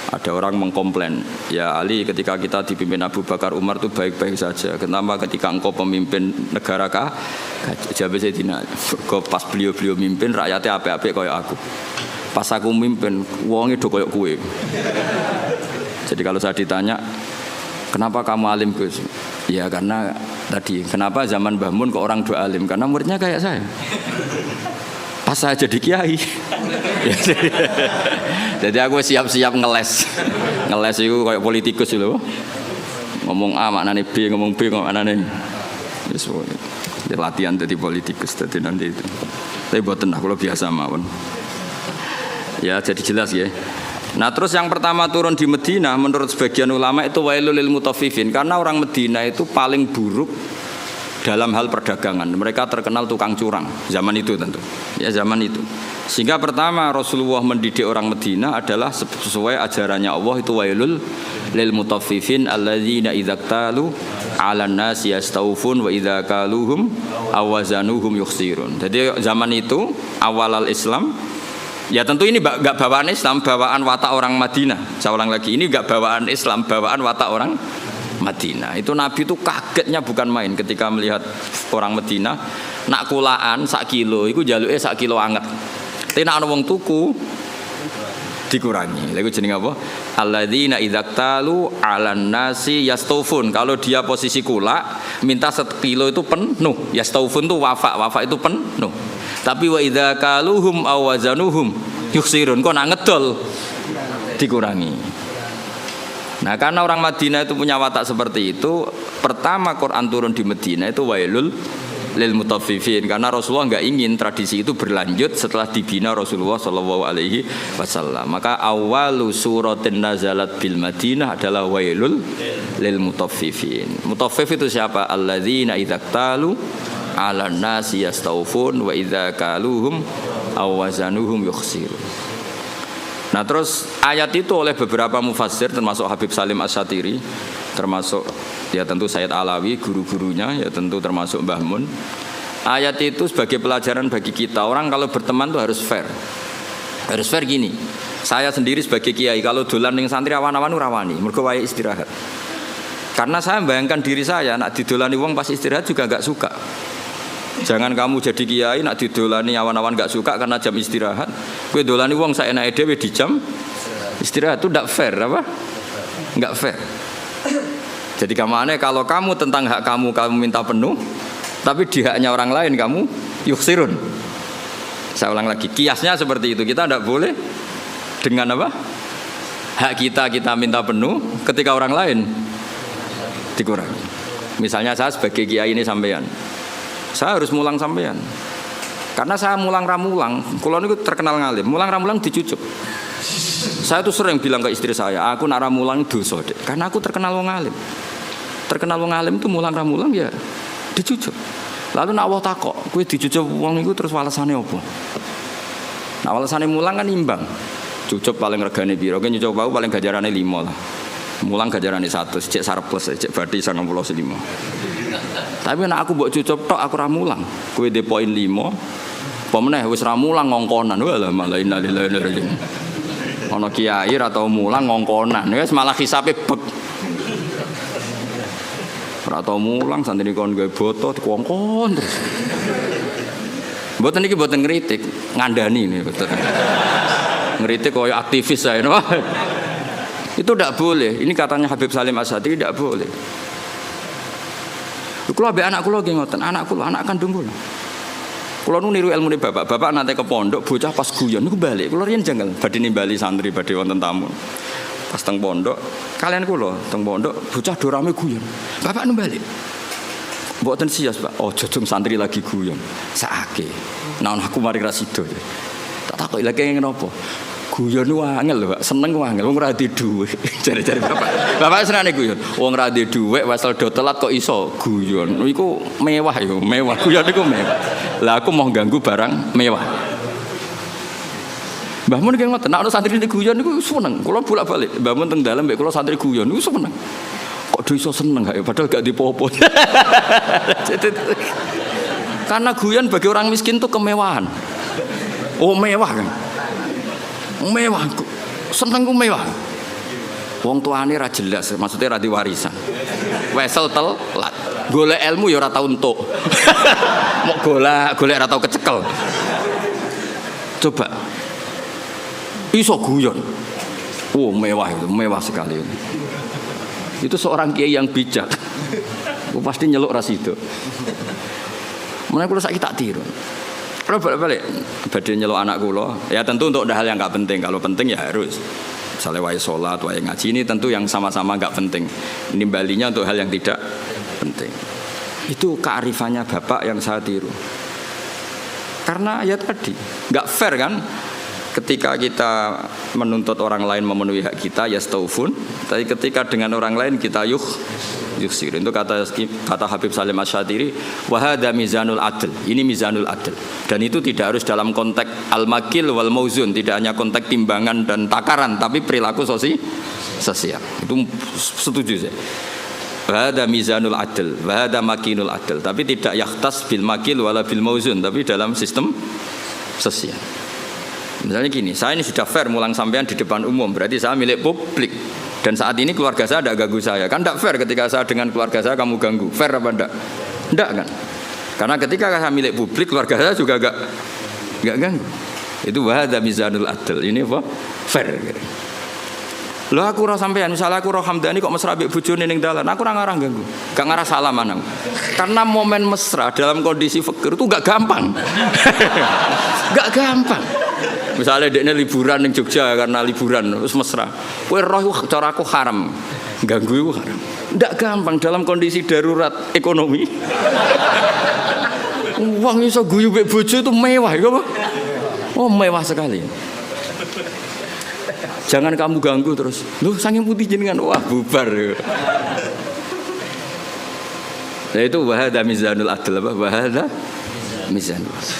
ada orang mengkomplain, ya Ali ketika kita dipimpin Abu Bakar Umar itu baik-baik saja. Kenapa ketika engkau pemimpin negara kah? Jawab Sayyidina Ali, pas beliau mimpin rakyatnya apik-apik kayak aku. Pas aku mimpin, wonge do kayak kue. Jadi kalau saya ditanya, kenapa kamu alim Gus? Ya karena tadi, kenapa zaman Mbah Mun kok orang do alim? Karena muridnya kayak saya. Pas saya jadi kiai. Jadi aku siap-siap ngeles itu kayak politikus lho. Ngomong A maknane B, ngomong B maknane. Wis latihan jadi politikus tadi nanti itu. Tapi mboten lah kalau biasa mawon. Ya jadi jelas ya. Nah terus yang pertama turun di Madinah menurut sebagian ulama itu wailul lil mutaffifin, karena orang Madinah itu paling buruk dalam hal perdagangan. Mereka terkenal tukang curang zaman itu tentu. Ya zaman itu. Sehingga pertama Rasulullah mendidik orang Madinah adalah sesuai ajarannya Allah, itu wailul lil mutaffifin alladzina idza talu 'alan nasi yastawfun wa idza kaluhum awazanuhum yukhsirun. Jadi zaman itu awal al-Islam, ya tentu ini enggak bawaan Islam, bawaan watak orang Madinah. Saya ulang lagi, ini enggak bawaan Islam, bawaan watak orang Madinah. Itu Nabi itu kagetnya bukan main ketika melihat orang Madinah nak kulaan sak kilo, itu jaluke sak kilo anget. Tapi nak ana wong tuku dikurangi. Lha iku jenenge apa? Alladzina idza talu 'alan nasi yastawfun. Kalau dia posisi kula, minta 1 kilo itu penuh. Yastawfun itu wafa itu penuh. Tapi wa idza kaluhum aw wazanuhum yukhsirun. Kok nak ngedol dikurangi. Nah, karena orang Madinah itu punya watak seperti itu, pertama Quran turun di Madinah itu wailul lil mutaffifin, karena Rasulullah enggak ingin tradisi itu berlanjut setelah dibina Rasulullah sallallahu alaihi wasallam. Maka awalu suratin nazalat bil Madinah adalah wailul lil mutaffifin. Mutaffif itu siapa? Alladzina idza talu 'alan nasi yastawfun wa idza kaluhum aw wazanuhum yukhsirun. Nah terus ayat itu oleh beberapa mufassir termasuk Habib Salim Asy-Syatiri, termasuk ya tentu Sayyid Alawi, guru-gurunya, ya tentu termasuk Mbah Mun. Ayat itu sebagai pelajaran bagi kita, orang kalau berteman itu harus fair. Harus fair gini, saya sendiri sebagai kiai kalau dolan ning santri awan-awan rawani, mergo wae istirahat. Karena saya membayangkan diri saya nak didolani wong pas istirahat juga enggak suka. Jangan kamu jadi kiai nak didolani awan-awan enggak suka karena jam istirahat. Kowe dolani wong saenake dhewe di jam istirahat, itu enggak fair apa? Enggak fair. Jadi kamane kalau kamu tentang hak kamu minta penuh, tapi di haknya orang lain kamu yuksirun. Saya ulang lagi, kiasnya seperti itu. Kita tidak boleh dengan apa? Hak kita minta penuh, ketika orang lain dikurangi. Misalnya saya sebagai kiai ini sampean, saya harus mulang sampean. Karena saya mulang ramulang, kalau ini terkenal ngalim, mulang ramulang dicucuk. Saya tuh sering bilang ke istri saya, aku nak ramulang dosa dek, karena aku terkenal wong alim. Terkenal wong alim itu mulang ramulang ya dicucuk. Lalu nak Allah takok, kowe dicucuk wong iku terus walesane apa? Nah walesane mulang kan imbang. Cucup paling regane piro? Kowe nyucuk wae paling gajarane 5 lah. Mulang gajarane 100, cek surplus, cek badhe 95. Tapi nek aku mbok cucup tok aku ra mulang. Kowe de poin 5. Apa meneh wis ra mulang ngongkonan. Walah malah innalillahi wa inna ilaihi raji'un. Ana kiai ra tau mulang ngongkonan. Wis malah hisabe bek. Ora tau mulang santri kon gawe boto dikongkon terus. Mboten iki mboten ngritik, ngandani ini betul. Ngritik koyo aktivis saya. Itu tidak boleh. Ini katanya Habib Salim Asy-Syatiri tidak boleh. Kulo ambek anak kulo nggih ngoten, anak kandung kulo. Kulo nu niru ilmune bapak. Bapak nate ke pondok, bocah pas guyon niku balik. Kulo riyen janggal badhe nimbali santri badhe wonten tamu. Pas teng pondok, kalian kulo teng pondok bocah do rame guyon. Bapak nu balik. Mboten sias, Pak. Oh, jojong santri lagi guyon. Sakake. Nah, aku mari ra sida. Tak takoki lagi ngene apa? Guyon ku angel lho, Pak. Seneng ku angel wong ora di dhuwit. Jare-jare bapak. Bapak senane guyon. Wong ora di dhuwit wesel do telat kok iso guyon. Iku mewah yo, mewah. Guyon iku mewah. Lah aku mau ganggu barang mewah. Mbah Mun ki ngoten, nek ana santri guyon niku seneng. Kula bolak-balik. Mbah Mun teng dalem mbek kula santri guyon niku seneng. Kok do iso seneng gak ya padahal gak dipopo. Karena guyon bagi orang miskin itu kemewahan. Oh mewah kan. Mewah. Seneng ku mewah. Wong tuane ra jelas, maksudnya ra diwarisan. Wesel telat. Golek ilmu ya ora tau entuk. Mok golek ora tau kecekel. Coba. Iso guyon. Oh mewah itu, mewah sekali. Itu seorang kiai yang bijak. Pasti nyeluk ras itu. Mulai kula saiki tak tiru. Kalau balik badhe nyeluk anak kula, ya tentu untuk hal yang enggak penting. Kalau penting ya harus. Misalnya wae salat, wae ngaji ini tentu yang sama-sama enggak penting. Nimbalinya untuk hal yang tidak penting. Itu kearifannya bapak yang saya tiru. Karena ya tadi enggak fair kan? Ketika kita menuntut orang lain memenuhi hak kita ya staufun, tapi ketika dengan orang lain kita yuksir. Itu kata Habib Salim Asy-Syatiri, wa hadza mizanul adl. Ini mizanul adl. Dan itu tidak harus dalam konteks al-makil wal mauzun, tidak hanya konteks timbangan dan takaran, tapi perilaku sosial. Itu setuju saya. Wa hadza mizanul adl, wa hadza makinul adl. Tapi tidak yakhtas bil makil wala bil mauzun, tapi dalam sistem sosial. Misalnya gini, saya ini sudah fair mulang sampean di depan umum, berarti saya milik publik. Dan saat ini keluarga saya tidak ganggu saya. Kan tidak fair ketika saya dengan keluarga saya kamu ganggu. Fair apa enggak? Enggak kan? Karena ketika saya milik publik, keluarga saya juga enggak ganggu. Itu wahada mizanul adl. Ini apa? Fair. Loh aku roh sampean, misalnya aku roh Hamdani kok mesra mbek bojone ning dalan, aku ora ngarang ganggu. Gak ngarah salaman aku. Karena momen mesra dalam kondisi fakir itu enggak gampang. Enggak gampang. Misalnya dekne liburan ning Jogja karena liburan terus mesra. Kowe roh cara aku haram. Ganggu iku haram. Ndak gampang dalam kondisi darurat ekonomi. Uang iso guyu mbek bojo itu mewah ya apa? Oh, mewah sekali. Jangan kamu ganggu terus. Loh, saking putih jenengan wah bubar. Nah itu wahada mizanul adl apa? Wahada mizanul adl.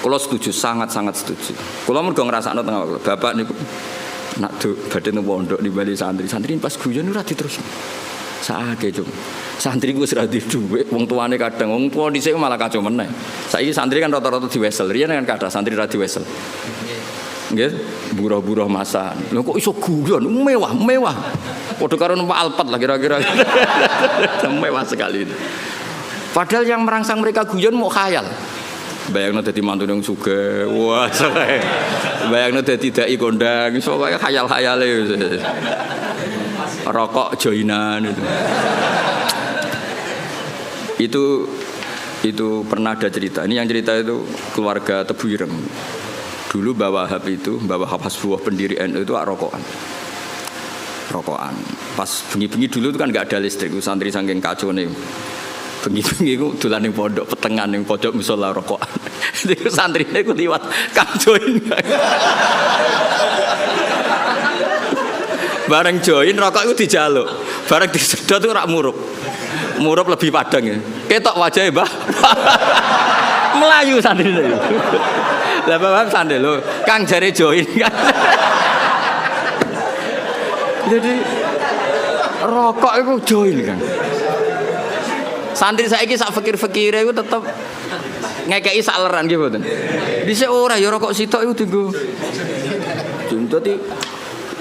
Kalau setuju, sangat-sangat setuju. Kalau mergo ngrasakno tengah waktu, bapak niku nak do badhe nang pondok nimbali santri pas guyon ora diterusno. Saake cung. Santri ku wis ra dhuwit, wong tuane kadang wong tuwa dhisik malah kacau meneh. Saiki santri kan rata-rata diwesel, riyen kan kathah santri ra diwesel. Nggih, buruh-buruh masan. Lho kok iso guyon, mewah. Padha karo numpak Alphard lah kira-kira. Mewah sekali itu. Padahal yang merangsang mereka guyon mau khayal. Bayangno dadi mantu nang sugih. Wah, sae. Bayangno dadi dai kondang, iso kaya khayal-khayale. Rokok joinan itu. Itu pernah ada cerita. Ini yang cerita itu keluarga Tebu Ireng. Dulu Mbah Wahab itu, Mbah Wahab Hasbuah pendiri NU itu rokokan. Pas bengi-bengi dulu itu kan enggak ada listrik, santri saking kacone. Bengi-bengi ku dolan ning pondok petengan ning pojok musala rokokan. Iku santrine ku liwat Kang join. Bareng join rokok iku dijaluk. Bareng disedot iku rak murup. Murup lebih padang ya. Ketok wajahe, Mbah. Melayu santrine. Lah Bapak sandel lho, Kang jare join kan. Jadi rokok iku join kan. Santri saiki sak fikir-fikire iku tetep ngekeki sak leran nggih mboten. Dhisik ora ya rokok sitok iku dienggo. Dadi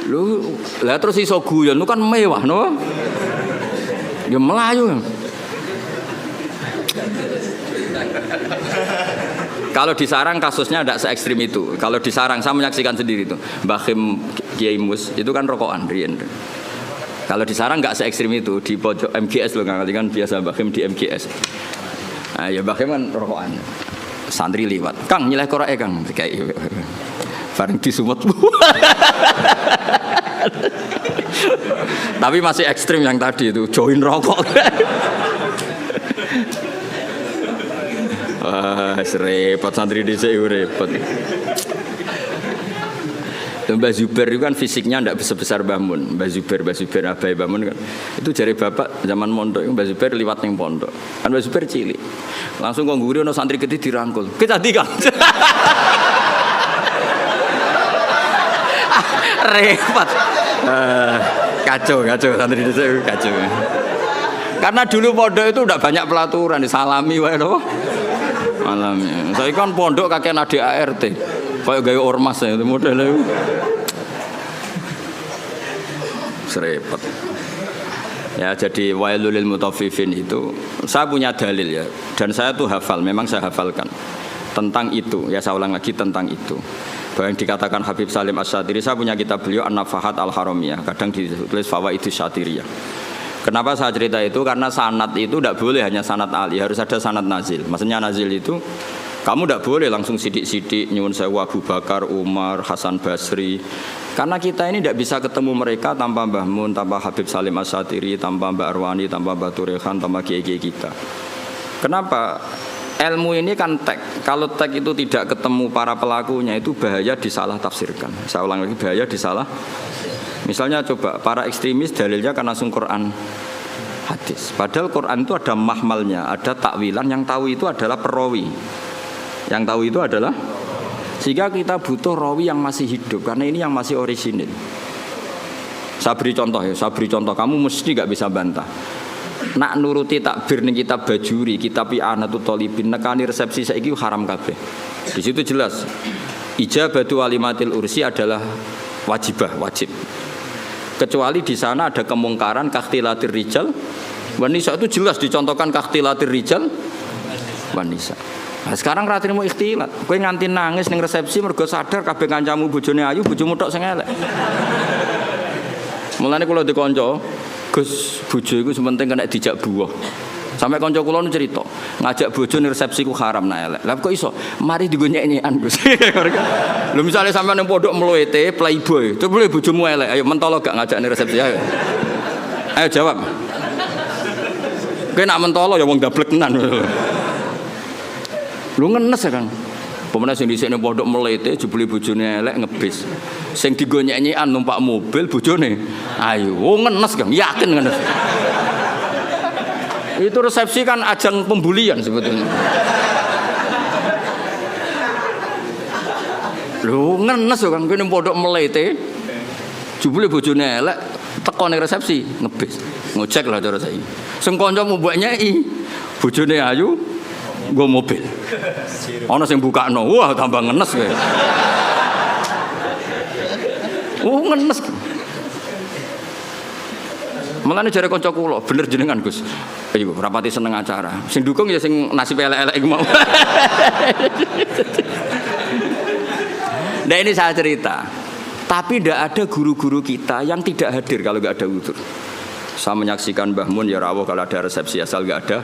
lho, lah terus iso guyon lu kan mewah no. Ya melayu. Kalau di Sarang kasusnya tidak se-ekstrim itu. Kalau di Sarang saya menyaksikan sendiri itu. Mbah Khim Kiai Mus itu kan rokokan riyen. Kalau di Sarang enggak se-ekstrim itu, di pojok MGS loh kan biasa Mbah Khim di MGS. Nah, ya Mbah Khim kan rokokan. Santri liwat. Kang nyileh korake Kang kayak bareng disumut. Tapi masih ekstrim yang tadi itu, join rokok. Wah, repot santri dhisik repot. Mbah Zubair itu kan fisiknya tidak sebesar Mbah Mun. Mbah Zubair abai Mbah Mun kan. Itu jari bapak zaman mondok Mbah Zubair liwat ning pondok. Kan Mbah Zubair cilik. Langsung kok ngguri ono santri gede dirangkul. Kita tadi kan. Repot. Kacau santri itu kacau. Karena dulu pondok itu udah banyak pelaturan, disalami wae lho. Alami. Saya kan pondok kakek nadi ART. Kayak gaya ormas ya itu modelnya. Serempet. Ya jadi wailul lil mutaffifin itu saya punya dalil ya dan saya tuh hafal, memang saya hafalkan tentang itu. Ya saya ulang lagi tentang itu. Bahwa yang dikatakan Habib Salim Asy-Syatiri, saya punya kitab beliau An-Nafahat Al-Haramiyah, kadang ditulis Fawaidus Syatiriyah. Kenapa saya cerita itu? Karena sanad itu tidak boleh hanya sanad ali, harus ada sanad nazil. Maksudnya nazil itu kamu tidak boleh langsung sidik-sidik nyuwun sewu Abu Bakar, Umar, Hasan Basri. Karena kita ini tidak bisa ketemu mereka tanpa Mbah Mun, tanpa Habib Salim Asy-Syatiri, tanpa Mbak Arwani, tanpa Mbah Turehan, tanpa kiai-kiai kita. Kenapa? Ilmu ini kan tek. Kalau tek itu tidak ketemu para pelakunya itu bahaya disalah tafsirkan. Saya ulang lagi, bahaya disalah. Misalnya coba para ekstremis dalilnya kan langsung Quran hadis. Padahal Quran itu ada mahmalnya, ada takwilan, yang tahu itu adalah perawi. Yang tahu itu adalah, sehingga kita butuh rawi yang masih hidup karena ini yang masih orisinil. Saya beri contoh, kamu mesti gak bisa bantah. Nak nuruti takbir ning kitab Bajuri, kitab I'anatul Thalibin, nekani resepsi saiki haram kabeh. Di situ jelas ijabatu walimatil ursi adalah wajib. Kecuali di sana ada kemungkaran kakhtilatir rijal wanisa, itu jelas dicontohkan kakhtilatir rijal wanisa. Nah, sekarang ratrimu ikhtilat, kowe nganti nangis ning resepsi mergo sadar kabeh kancamu bojone ayu, bojomu tok sing elek. Mulane kula dikonco, Gus, bojo iku sementing kena dijak buah. Sampai kanca kula nu cerita, ngajak bojo ning resepsi ku haram nah elek. Lah kok iso? Mari digo nyek-nyekan, Gus. Lho misale sampean ning pondok mluwete playboy, terus boleh bojomu elek, ayo mentolo gak ngajak ning resepsi ayo. Ayo jawab. Kowe nak mentolo ya wong dablek tenan. Lu ngenes ya Kang. Pemenang sing dhisik ning pondok melete jebule bojone elek ngebis. Sing digo nyek-nyekan numpak mobil bojone. Ayo, ngenes Kang, yakin ngenes. Itu resepsi kan ajang pembulian sebetulnya. Lu ngenes ya Kang, ning pondok melete jebule bojone elek teko ning resepsi ngebis. Ngojek lah cara saiki. Sing kancamu mbok nyeki bojone ayu nggo mobil. Ana sing bukakno, wah tambah ngenes kowe. Ngenes. Mulane jare kanca kula, bener jenengan Gus. Iku rapati seneng acara. Sing dukung ya sing nasib elek-elek iku mau. Nah ini saya cerita. Tapi tidak ada guru-guru kita yang tidak hadir kalau nggak ada uzur. Saya menyaksikan Mbah Mun ya rawuh kalau ada resepsi asal nggak ada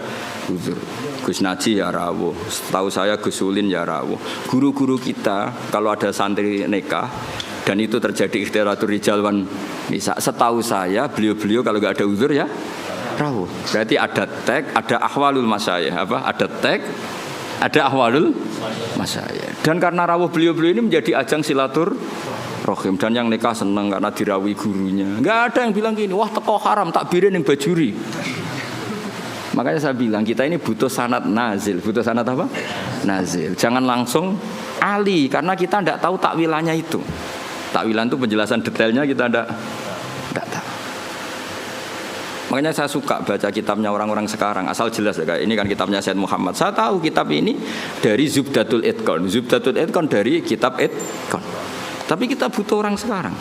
uzur. Gus Naji ya rawuh. Setahu saya Gus Ulin ya rawuh. Guru-guru kita kalau ada santri nikah dan itu terjadi ikhtilatul rijal wan nisa, setahu saya beliau-beliau kalau nggak ada uzur ya rawuh. Berarti ada tag, ada ahwalul masyayikh, ada tag, ada ahwalul masyayikh. Dan karena rawuh beliau-beliau ini menjadi ajang silaturahim dan yang nikah seneng karena dirawi gurunya. Nggak ada yang bilang gini, wah teko haram takbirin yang Bajuri. Makanya saya bilang kita ini butuh sanad nazil. Butuh sanad apa? Nazil. Jangan langsung ali karena kita tidak tahu takwilannya itu. Takwilan itu penjelasan detailnya kita tidak tahu. Makanya saya suka baca kitabnya orang-orang sekarang. Asal jelas ya, kayak ini kan kitabnya Said Muhammad. Saya tahu kitab ini dari Zubdatul Itqan. Zubdatul Itqan dari kitab Itqan. Tapi kita butuh orang sekarang.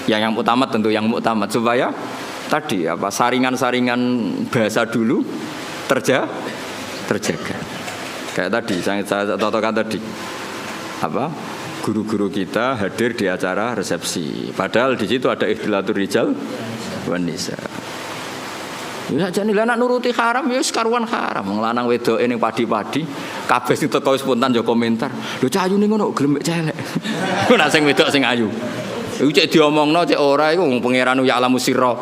Yang utama tentu yang muktamad supaya tadi saringan-saringan bahasa dulu terjaga. Kayak tadi saya contohkan tadi guru-guru kita hadir di acara resepsi. Padahal di situ ada ikhtilatul rijal wan nisa. Ya jane lah nak nuruti haram ya karuan haram. Wong lanang wedoke ning padi-padi kabeh sing teko spontan yo komentar. Lho cah ayune ngono gelem mek celek. Ku nak sing wedok sing ayu. Iku cek diomongno cek ora iku wong pangeran ya alamu sirra.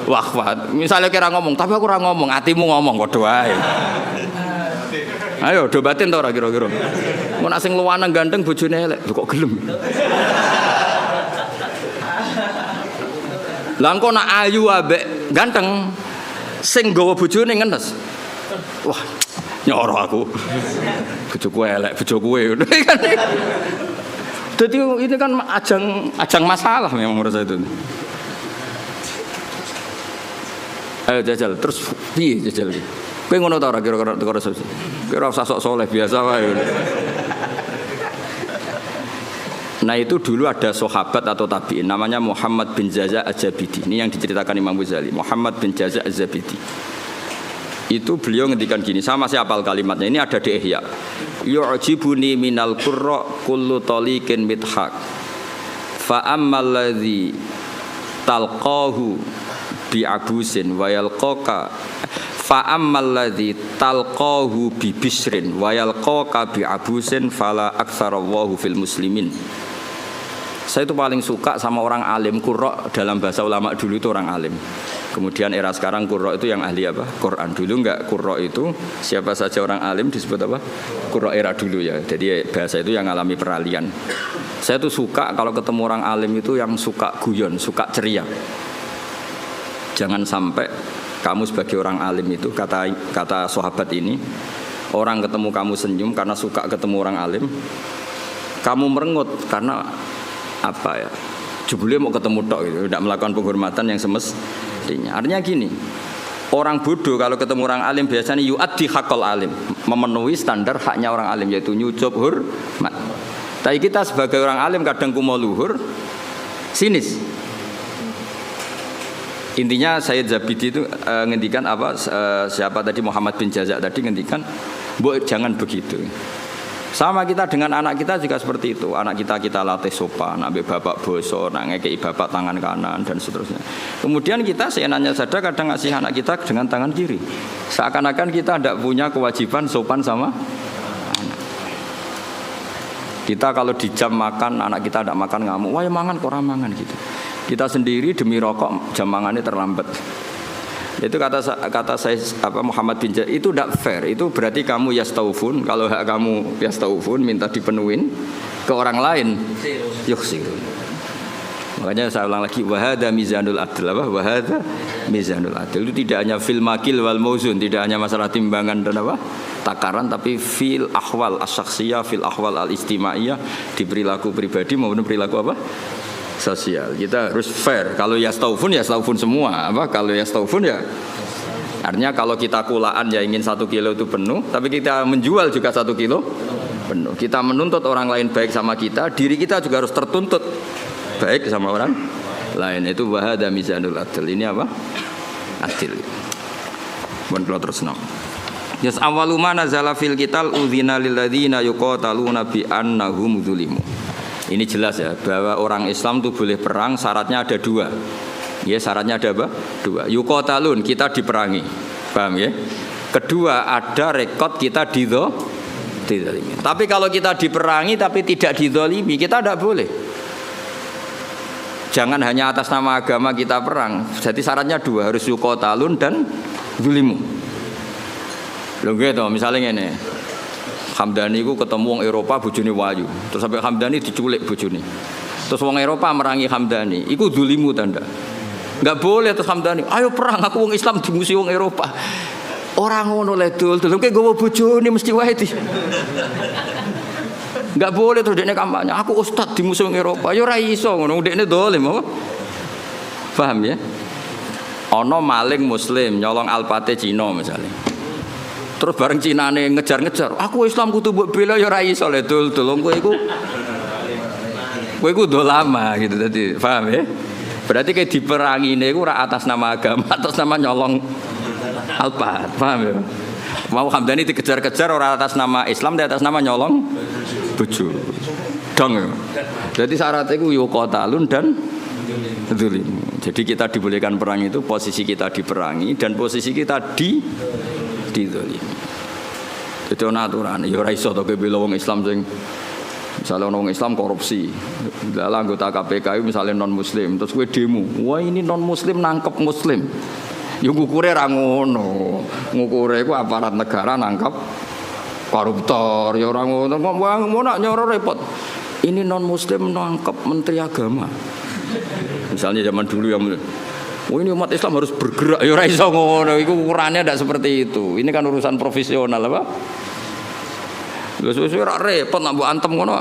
Wahwat. Misalnya kira ngomong, tapi aku ora ngomong, hatimu ngomong kok wae. Ayo do batin ta ora kira-kira. Mun sing luwanang ganteng bojone elek, kok gelem. Lah engko nak ayu ambek ganteng sing nggawa bojone ngenes. Wah, nyoro aku. Bojoku elek, bojoku kan. Jadi ini kan ajang masalah memang menurut saya itu. Ayo jajal, terus piye jajal iki? Kowe ngono ta ora kira-kira teko resepsi? Kira usah sok soleh biasa wae. Nah itu dulu ada sahabat atau tabi'in namanya Muhammad bin Jaza' Az-Zabidi. Ini yang diceritakan Imam Ghazali. Muhammad bin Jaza' Az-Zabidi. Itu beliau ngendikan gini, sama saya hafal kalimatnya. Ini ada di Ihya. Yu'jibuni minal qurra kullu taliqin mithaq. Fa ammal ladzi talqahu bi abusin wa yalqaka fa ammal ladzi talqahu bi bisrin wa yalqaka bi abusin fala aktsarallahu fil muslimin. Saya itu paling suka sama orang alim. Qurra dalam bahasa ulama dulu itu orang alim. Kemudian era sekarang qurra itu yang ahli apa? Quran. Dulu enggak, qurra itu siapa saja orang alim disebut apa? Qurra era dulu ya. Jadi bahasa itu yang alami peralihan. Saya tuh suka kalau ketemu orang alim itu yang suka guyon, suka ceria. Jangan sampai kamu sebagai orang alim itu kata sahabat ini, orang ketemu kamu senyum karena suka ketemu orang alim, kamu merengut karena apa ya? Jebule mau ketemu tok gitu, tidak melakukan penghormatan yang semestinya. Artinya gini, orang bodoh kalau ketemu orang alim biasanya yu'addi haqqal alim, memenuhi standar haknya orang alim yaitu nyucup hormat. Tapi kita sebagai orang alim kadang kumo luhur, sinis. Intinya Sayyid Zabidi itu ngendikan apa? Siapa tadi Muhammad bin Jaza' tadi ngendikan, "Mbok jangan begitu." Sama kita dengan anak kita juga seperti itu. Anak kita latih sopan, ambil bapak boso, nak ngekei bapak tangan kanan dan seterusnya. Kemudian kita seenaknya saja kadang ngasih anak kita dengan tangan kiri. Seakan-akan kita tidak punya kewajiban sopan sama anak. Kita kalau di jam makan, anak kita tidak makan ngamuk, wah ya mangan kok mangan gitu. Kita sendiri demi rokok jam makannya terlambat. Itu kata saya apa Muhammad bin Jaza, itu tidak fair. Itu berarti kamu yastaufun, kalau hak kamu yastaufun minta dipenuhin ke orang lain yukhsirun. Makanya saya ulang lagi, wahada mizanul adl, apa wahada mizanul adl. Itu tidak hanya fil makil wal mauzun, tidak hanya masalah timbangan dan apa takaran, tapi fil ahwal as-syakhsiyah, fil ahwal al-istimaiyah, di perilaku pribadi maupun perilaku apa sosial. Kita harus fair. Kalau yastaufun semua. Apa? Kalau yastaufun ya artinya kalau kita kulaan ya ingin 1 kilo itu penuh, tapi kita menjual juga 1 kilo penuh. Kita menuntut orang lain baik sama kita, diri kita juga harus tertuntut baik sama orang lain. Itu wahada mizanul adl. Ini apa? Adil. Mun kula terusno. Yas awwalu ma nazala fil qital udzina lil ladzina yuqataluna bi annahum dzulimu. Ini jelas ya bahwa orang Islam itu boleh perang, syaratnya ada 2. Ya, syaratnya ada apa? 2. Yuqatalun, kita diperangi. Paham ya? Kedua, ada rekod kita dizalimi. Tapi kalau kita diperangi tapi tidak dizalimi, kita tidak boleh. Jangan hanya atas nama agama kita perang. Jadi syaratnya 2, harus yuqatalun dan zulimu. Lho gitu, misalnya ngene. Hamdani ku ketemu wong Eropa bojone wayu. Terus sampai Hamdani diculik bojone. Terus wong Eropa merangi Hamdani. Iku zulimu tanda. Enggak boleh terus Hamdani, ayo perang aku wong Islam dimusuhi wong Eropa. Ora ngono le dul, kowe gowo bojone mesti wae di. Enggak boleh terus dekne kampanye, aku ustaz dimusuhi wong Eropa. Ya ora iso ngono, dekne dolim apa? Paham ya? Ana maling muslim nyolong alpate Cina misalnya. Terus bareng Cinane ngejar-ngejar, aku Islam kudu mbok bela ya ora iso le dul kowe iku dolama gitu tadi. Paham ya? Berarti kayak diperangi niku ora atas nama agama, atas nama nyolong alpat. Paham ya? Mau Hamdani dikejar-kejar ora atas nama Islam, tapi atas nama nyolong bojo. Dong. Jadi syaratnya iku yuqatalun dan zulim. Jadi kita dibolehkan perang itu posisi kita diperangi dan posisi kita dizalimi. Itu aturan. Ya ora iso to bela wong Islam sing misale wong Islam korupsi. Lah anggota KPK misale non muslim, terus kowe demo. Wah ini non muslim nangkep muslim. Ya ngukure ra ngono. Ngukure iku aparat negara nangkep koruptor. Ya ora ngono. Mau nak nyoro repot. Ini non muslim nangkep menteri agama. Misalnya zaman dulu yang Oh ini umat Islam harus bergerak. Ya ora iso ngono, iku ukurannya ndak seperti itu. Ini kan urusan profesional apa? Wis ora repot nak mbok antem ngono.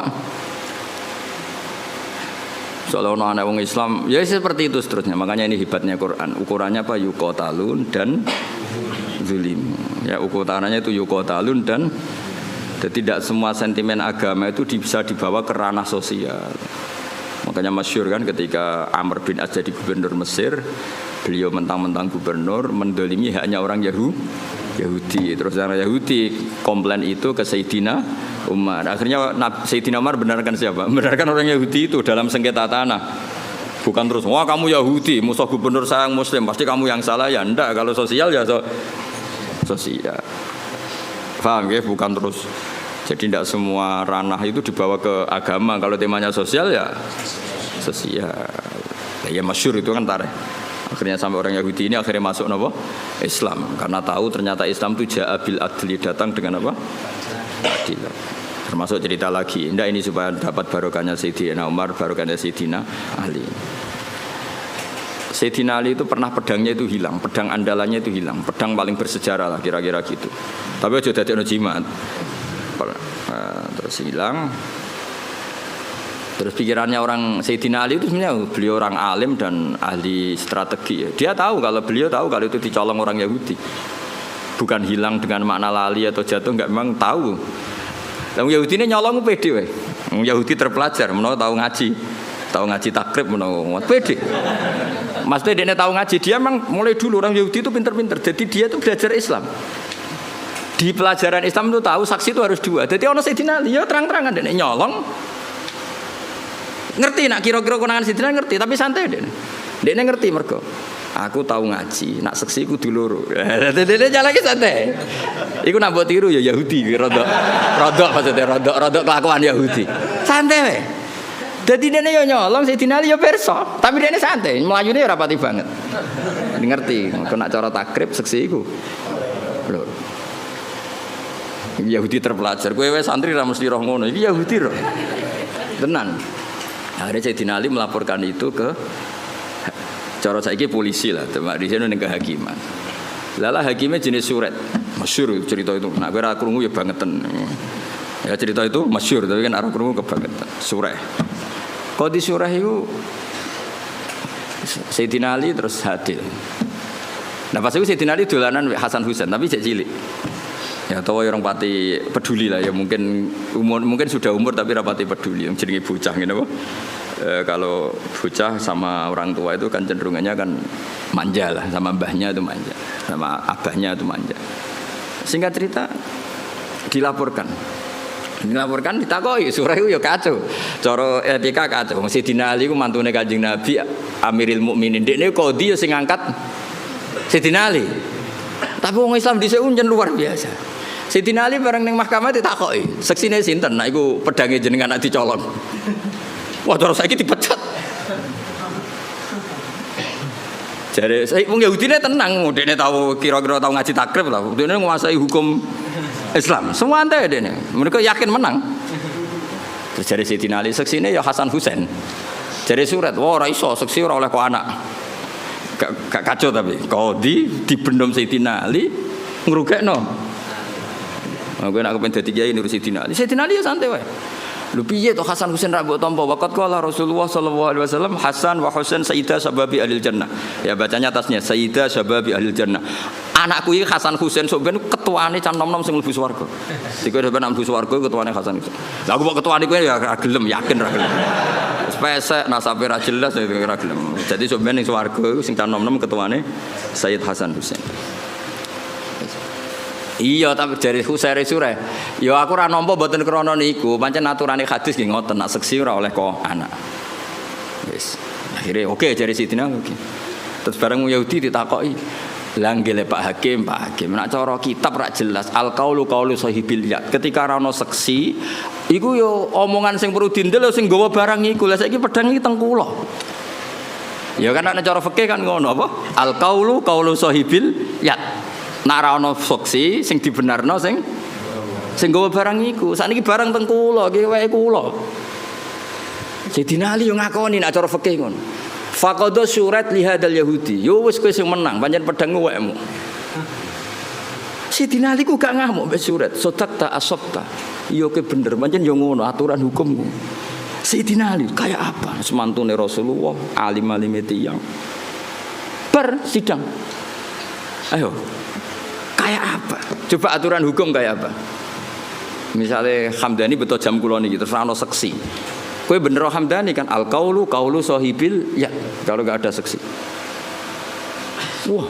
Soalnya anak wong Islam, ya seperti itu seterusnya. Makanya ini hebatnya Quran. Ukurannya apa? Yuqatalun dan zulim. Ya ukurannya itu yuqatalun dan tidak semua sentimen agama itu bisa dibawa ke ranah sosial. Makanya masyhur kan ketika Amr bin As jadi gubernur Mesir, beliau mentang-mentang gubernur mendolimi hanya orang Yahudi. Terus orang Yahudi komplain itu ke Sayyidina Umar. Akhirnya Sayyidina Umar benarkan siapa? Benarkan orang Yahudi itu dalam sengketa tanah. Bukan terus, wah kamu Yahudi, musuh gubernur saya yang Muslim, pasti kamu yang salah. Ya enggak, kalau sosial ya sosial. Paham ya? Bukan terus. Jadi tidak semua ranah itu dibawa ke agama. Kalau temanya sosial ya sosial. Ya masyhur itu kan tarikh. Akhirnya sampai orang Yahudi ini akhirnya masuk apa? Islam. Karena tahu ternyata Islam itu ja'abil adli, datang dengan apa? Adil. Termasuk cerita lagi. Indah ini supaya dapat barokahnya Sayyidina Umar, barokahnya Sayyidina Ali. Sayyidina Ali itu pernah pedangnya itu hilang, pedang andalannya itu hilang, pedang paling bersejarah lah kira-kira gitu. Tapi aja dadekno jimat. Terus hilang. Terus pikirannya orang Sayyidina Ali itu sebenarnya beliau orang alim dan ahli strategi. Dia tahu kalau beliau tahu kalau itu dicolong orang Yahudi. Bukan hilang dengan makna lali atau jatuh, enggak, memang tahu. Yang Yahudi ini nyolong pede weh. Yahudi terpelajar, menawa tahu ngaji takrib menawa pede. Maksudnya dia tahu ngaji, dia memang mulai dulu orang Yahudi itu pinter-pinter. Jadi dia itu belajar Islam. Di pelajaran Islam itu tahu saksi itu harus dua. Jadi orang Sayyidina Ali ya terang-terangan dia nyolong. Ngerti nak kira-kira konangan Sayyidina ngerti, tapi santai dia. Dia ngerti mergo. Aku tahu ngaji, nak seksi ku dulur. Dia jalan lagi santai. Iku nak buat tiru ya Yahudi, rodok maksudnya rodok kelakuan Yahudi. Santai weh. Jadi dia nyolong Sayyidina Ali ya perso, tapi dia santai, melayune ya rapati banget. Ngerti, aku nak cara takrib seksi iku. Lho. Yahudi terpelajar, kowe santri ra mesti roh ngono. Iki Yahudi roh. Tenan. Akhirnya Sayyidina Ali melaporkan itu ke cara saiki polisi lah, teman di sini ning kehakiman. Lala hakimnya jenis suret. Masyhur cerita itu. Nak kowe ra krungu ya bangeten. Ya cerita itu masyhur, tapi kan ora krungu kebangetan. Sureh. Qadhi sureh itu Sayyidina Ali terus hadir. Nah pas itu Sayyidina Ali dolanan Hasan Husain, tapi cek cilik. Ya tahu orang pati peduli lah ya, mungkin sudah umur tapi rapati peduli yang jenenge bocah gitu apa. Kalau bocah sama orang tua itu kan cenderungannya kan manja lah, sama mbahnya itu manja, sama abahnya itu manja. Singkat cerita dilaporkan ditakoi surah itu ya kacau. Cara etika kacau. Sayyidina Ali ku mantune Kanjeng Nabi Amiril Mukminin. Dekne qadhi ya sing ngangkat Sayyidina Ali. Tapi wong Islam dhisik unjen luar biasa. Sayyidina Ali bareng ning mahkamah ditakoki, seksine sinten? Nah iku pedange jenengan nak dicolong. Wah, terus saiki dipecat. Jare wong Yahudine tenang, dekne tahu kira-kira tahu ngaji takrib lah. Dekne nguasai hukum Islam. Semua ante dekne. Mereka yakin menang. Terus jare Sayyidina Ali seksine ya Hasan Husain. Jare surat, wah ora iso seksi ora oleh kok anak. Gak kacau tapi qadhi dibendom Sayyidina Ali ngrugekno. Aku nak kepen dadi kiai nurusi Sayyidina Ali. Sayyidina Ali ya santai wae. Lho piye to Hasan Husain ra mbok tampa waqat qala Rasulullah sallallahu alaihi wasallam Hasan wa Husain sayyida sababi ahli jannah. Ya bacanya atasnya sayyida sababi ahli jannah. Anakku iki Hasan Husain sok ben ketuane cah nom-nom sing mlebu swarga. Dikowe ben mlebu swarga ketuane Hasan Husain. Lah aku kok ketuane kowe ya ra gelem, yakin ra gelem. Wis pesek nasabe ra jelas ya ra gelem. Jadi sok ben ning swarga sing cah nom-nom ketuane Sayyid Hasan Husain. Iya tapi dari Husairi surah. Ya aku ora nampa mboten krana niku, pancen aturane hadis nggih ngoten, nak seksi ora oleh kok anak. Wis. Akhire oke jare Sidina oke. Terus bareng Yahudi ditakoki, "Lah nggih Pak Hakim, nek cara kitab ra jelas al-qaulu qaulu sahibil ya." Ketika ora ono seksi, iku yo omongan sing perlu dindel sing nggawa barang iku. Lah saiki pedang iki teng kula. Ya kan nek cara fikih kan ngono apa? Al-qaulu qaulu sahibil ya. Nek ora ana saksi sing dibenarno sing nggawa barang iku. Sakniki barang teng kula, iki wae kula. Sayyidina Ali yo ngakoni nek cara fikih ngono. Faqadha syurat li hadzal yahudi. Yo wis kowe sing menang, pancen pedang wekmu. Sidina Ali ku gak ngamuk mbek surat. Sodakta asabta. Yo ke bener, pancen yo ngono aturan hukum. Sidina Ali kayak apa? Semantune Rasulullah, alim-alime tiyang. Sidang. Ayo. Kayak apa? Coba aturan hukum kayak apa? Misalnya Hamdani betul jam kula niki terus ana seksi. Kowe bener Hamdani kan al-qaulu qaulu sahibil ya kalau enggak ada seksi. Wah,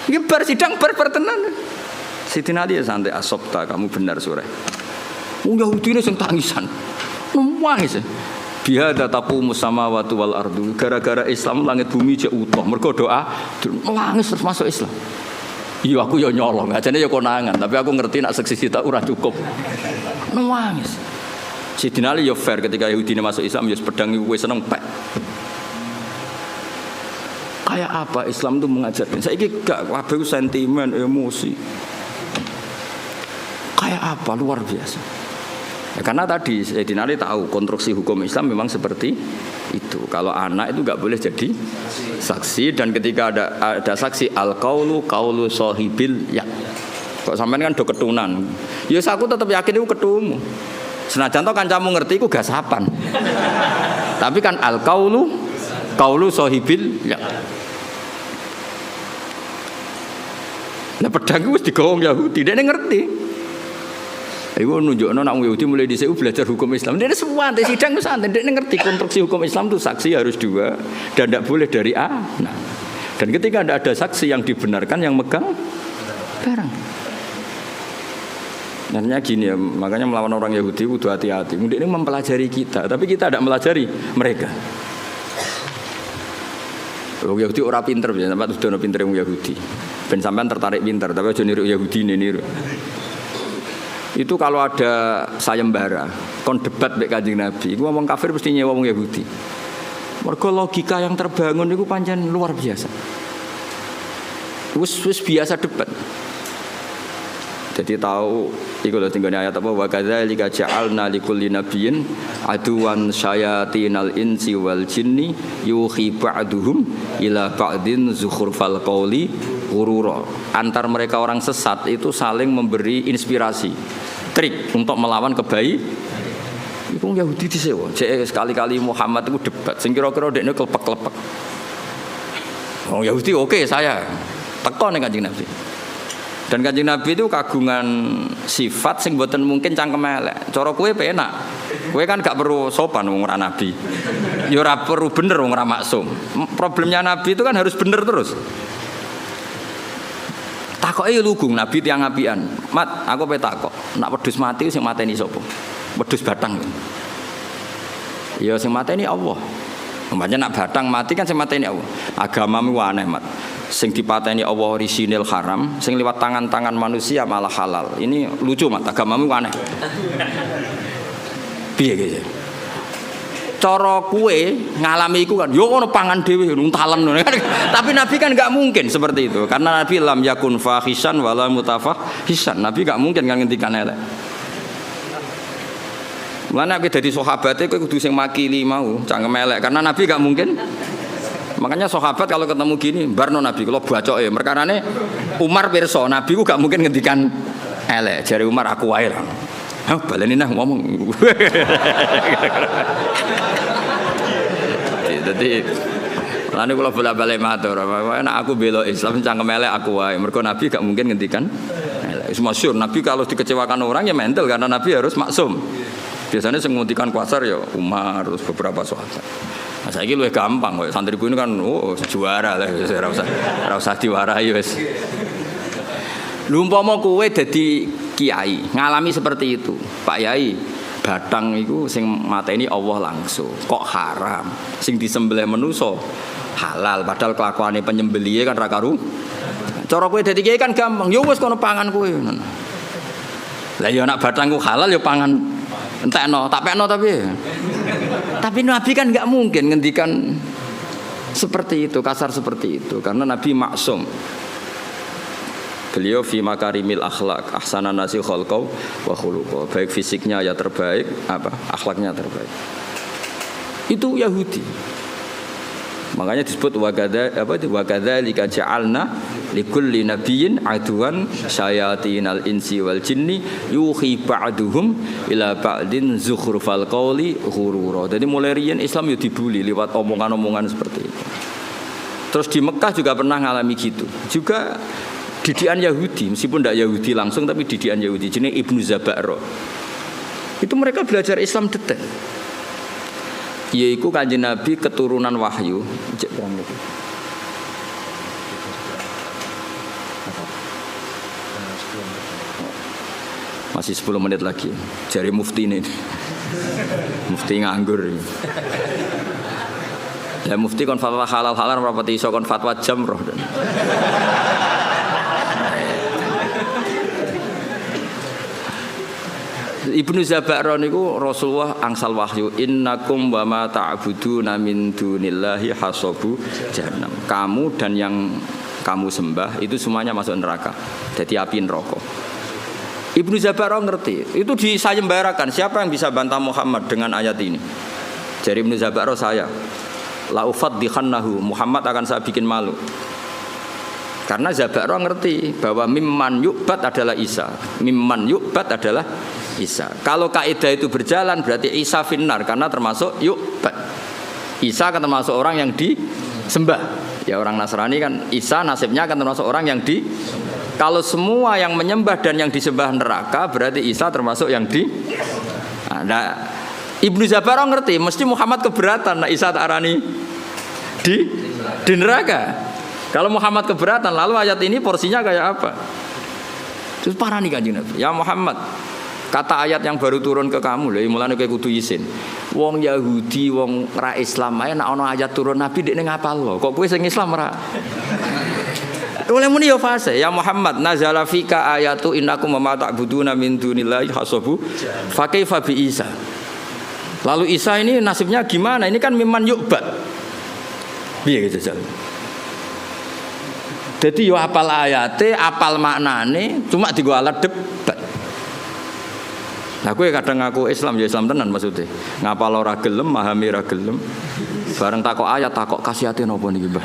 ini sidang tenan. Siti Nadia santai asopta kamu benar sore. Yahudi ini sing tangisan. Nangis. Bihada taqumu samawati wal ardu. Gara-gara Islam langit bumi jek utuh. Mergo doa nangis terus masuk Islam. Iya aku ya nyolong, ajane ya konangan, tapi aku ngerti nak seksi kita ora cukup. Nangis. Sidina Ali ya fair ketika Yahudi ini masuk Islam ya pedang iku wis seneng pek. Kayak apa Islam itu mengajarkan? Saiki gak kabeh sentimen, emosi. Kayak apa luar biasa. Ya, karena tadi Sidina Ali tahu konstruksi hukum Islam memang seperti itu. Kalau anak itu gak boleh jadi saksi dan ketika ada saksi al-qaulu qaulu sahibil ya. Kok sampean kan do ketunan. Ya aku tetap yakin itu ketumu. Senajan to kancamu ngerti iku gasapan. Tapi kan al-qaulu qaulu sahibil ya. Lah pedang wis digowong Yahudi, dene ngerti. Iku nunjukno nek Yahudi mulai dhisik belajar hukum Islam. Dene semua sidang wis santai, dene ngerti konstruksi hukum Islam itu saksi harus dua dan tidak boleh dari A. Nah, dan ketika ada saksi yang dibenarkan yang megang barang. Nantinya gini ya, makanya melawan orang Yahudi kudu hati-hati. Mungkin ini mempelajari kita, tapi kita tidak melajari mereka. Orang Yahudi orang pinter, sampai sudah pinter yang Yahudi. Ben sampean tertarik pinter, tapi aja niru Yahudi niru. Itu kalau ada sayembara, kon debat mbek Kanjeng Nabi, iku ngomong kafir mesti nyewa wong Yahudi. Mergo logika yang terbangun itu pancen luar biasa. Wis biasa debat. Jadi tahu iku lho tinggal ayat apa wa kadzalika ja'alna likulli nabiyyin aduwan syayatinal insi wal jinni yuhi ba'duhum ila ba'din zukhrufal qauli ghurura. Antar mereka orang sesat itu saling memberi inspirasi, trik untuk melawan kebaikan. Iku Yahudi disewa. Jek sekali-kali Muhammad itu debat sing kira-kira dekne klepek-klepek. Oh Yahudi oke saya teko ning Kanjeng Nabi. Dan Kanjeng Nabi itu kagungan sifat sing mboten mungkin cangkem elek. Cara kowe penak. Kowe kan gak perlu sopan wong ora nabi. Ya ora perlu bener wong ora maksum. Problemnya Nabi itu kan harus bener terus. Takoke lugung Nabi tiyang apian. Mat, aku pe takok. Nak wedhus mati sing mateni sapa? Wedhus batang. Ya sing mateni Allah. Umpamane nak batang mati kan sing mateni Allah. Agamamu aneh, Mat. Sing dipateni Allah orisinil haram, sing lewat tangan-tangan manusia malah halal. Ini lucu Mat, agamamu aneh. Piye gitu. Cara kue ngalami iku kan yo ono pangan dhewe nuntalen. Tapi Nabi kan enggak mungkin seperti itu. Karena Nabi lam yakun fahisan wala mutafahisan. Nabi enggak mungkin kan ngendikan elek. Mulane nek dadi sahabate kowe kudu sing makili mau, cangkem elek karena Nabi enggak mungkin. Makanya sahabat kalau ketemu gini, barno Nabi kalau bacoke perkarane Umar pirsa, Nabi ku gak mungkin ngendikan elek. Jare Umar aku wae lah. Hah, baleni nah ngomong. Jadi lan kula bola-bali matur, nek aku bela Islam cangkem elek aku wae. Mergo Nabi gak mungkin ngendikan elek. Wis masyhur Nabi kalau dikecewakan orang ya mental karena Nabi harus maksum. Biasanya sing ngendikan kuasar ya Umar terus beberapa sahabat. Nah, saiki luwih gampang kok santriku ini kan juara lah ora usah diwarahi wis. Lha umpama kowe dadi kiai, ngalami seperti itu. Pak Yai, batang iku sing mateni Allah langsung. Kok haram? Sing disembelih manusa halal padahal kelakuane penyembelihe kan ra karu. Cara kowe dadi kiai kan gampang. Ya wis kono pangan kowe. Lah ya nek batangku halal ya pangan entekno, tak pekno tapi Nabi kan nggak mungkin ngendikan seperti itu, kasar seperti itu, karena Nabi maksum. Beliau fi makarimil akhlak, ahsanan nasi khalqau wa khuluqau. Baik fisiknya ya terbaik, akhlaknya terbaik. Itu Yahudi. Makanya disebut wakadzalika ja'alna likulli nabiyyin aduwan syayatinal insi wal jinni yuhi ba'duhum ila ba'din zukhrufal qawli ghurura. Jadi mulai riyen Islam yo dibuli lewat omongan-omongan seperti itu. Terus di Mekah juga pernah ngalami gitu. Juga didikan Yahudi, meskipun tidak Yahudi langsung tapi didikan Yahudi jenenge Ibnu Zabaro. Itu mereka belajar Islam detail. Yaitu Kanjeng Nabi keturunan wahyu. Masih 10 menit lagi. Jari mufti ini. Mufti nganggur. Ya mufti kon fatwa halal rapati iso kon fatwa jamroh. Ibnu Zabaro niku Rasulullah angsal wahyu innakum wa ma ta'buduna min dunillahi hasabu jahannam. Kamu dan yang kamu sembah itu semuanya masuk neraka. Jadi api neraka. Ibnu Zabaro ngerti. Itu disayembarakan. Siapa yang bisa bantah Muhammad dengan ayat ini? Jadi Ibnu Zabaro saya. La ufaddihannahu. Muhammad akan saya bikin malu. Karena Zabaro ngerti bahwa mimman yu'bad adalah Isa. Mimman yu'bad adalah Isa. Kalau kaidah itu berjalan berarti Isa finnar karena termasuk yu'bad. Isa akan termasuk orang yang disembah. Ya orang Nasrani kan Isa nasibnya akan termasuk orang yang di. Kalau semua yang menyembah dan yang disembah neraka berarti Isa termasuk yang di. Nah, Ibnu Zabaro ngerti mesti Muhammad keberatan nah Isa ta'arani di neraka. Kalau Muhammad keberatan lalu ayat ini porsinya kayak apa? Terus parani Kanjeng Nabi. Ya Muhammad, kata ayat yang baru turun ke kamu lho, mulane kowe kudu izin. Wong Yahudi, wong ra Islam ae nek ana ayat turun Nabi dekne ngapal lho. Kok kowe sing Islam ora? Oleh muni yo fase. Ya Muhammad, nazala fika ayatu innakum ma ta'buduna min dunillahi hasabu fa kaifa bi Isa. Lalu Isa ini nasibnya gimana? Ini kan mimman yu'bad. Piye gitu Jal? Jadi yo apal ayate, apal maknane, cuma digo alat debat. Nah kowe kadang ngaku Islam ya Islam tenan maksudnya. Ngapal ora gelem, memahami ora gelem. Bareng takok ayat takok kasihate napa niki, Mbah?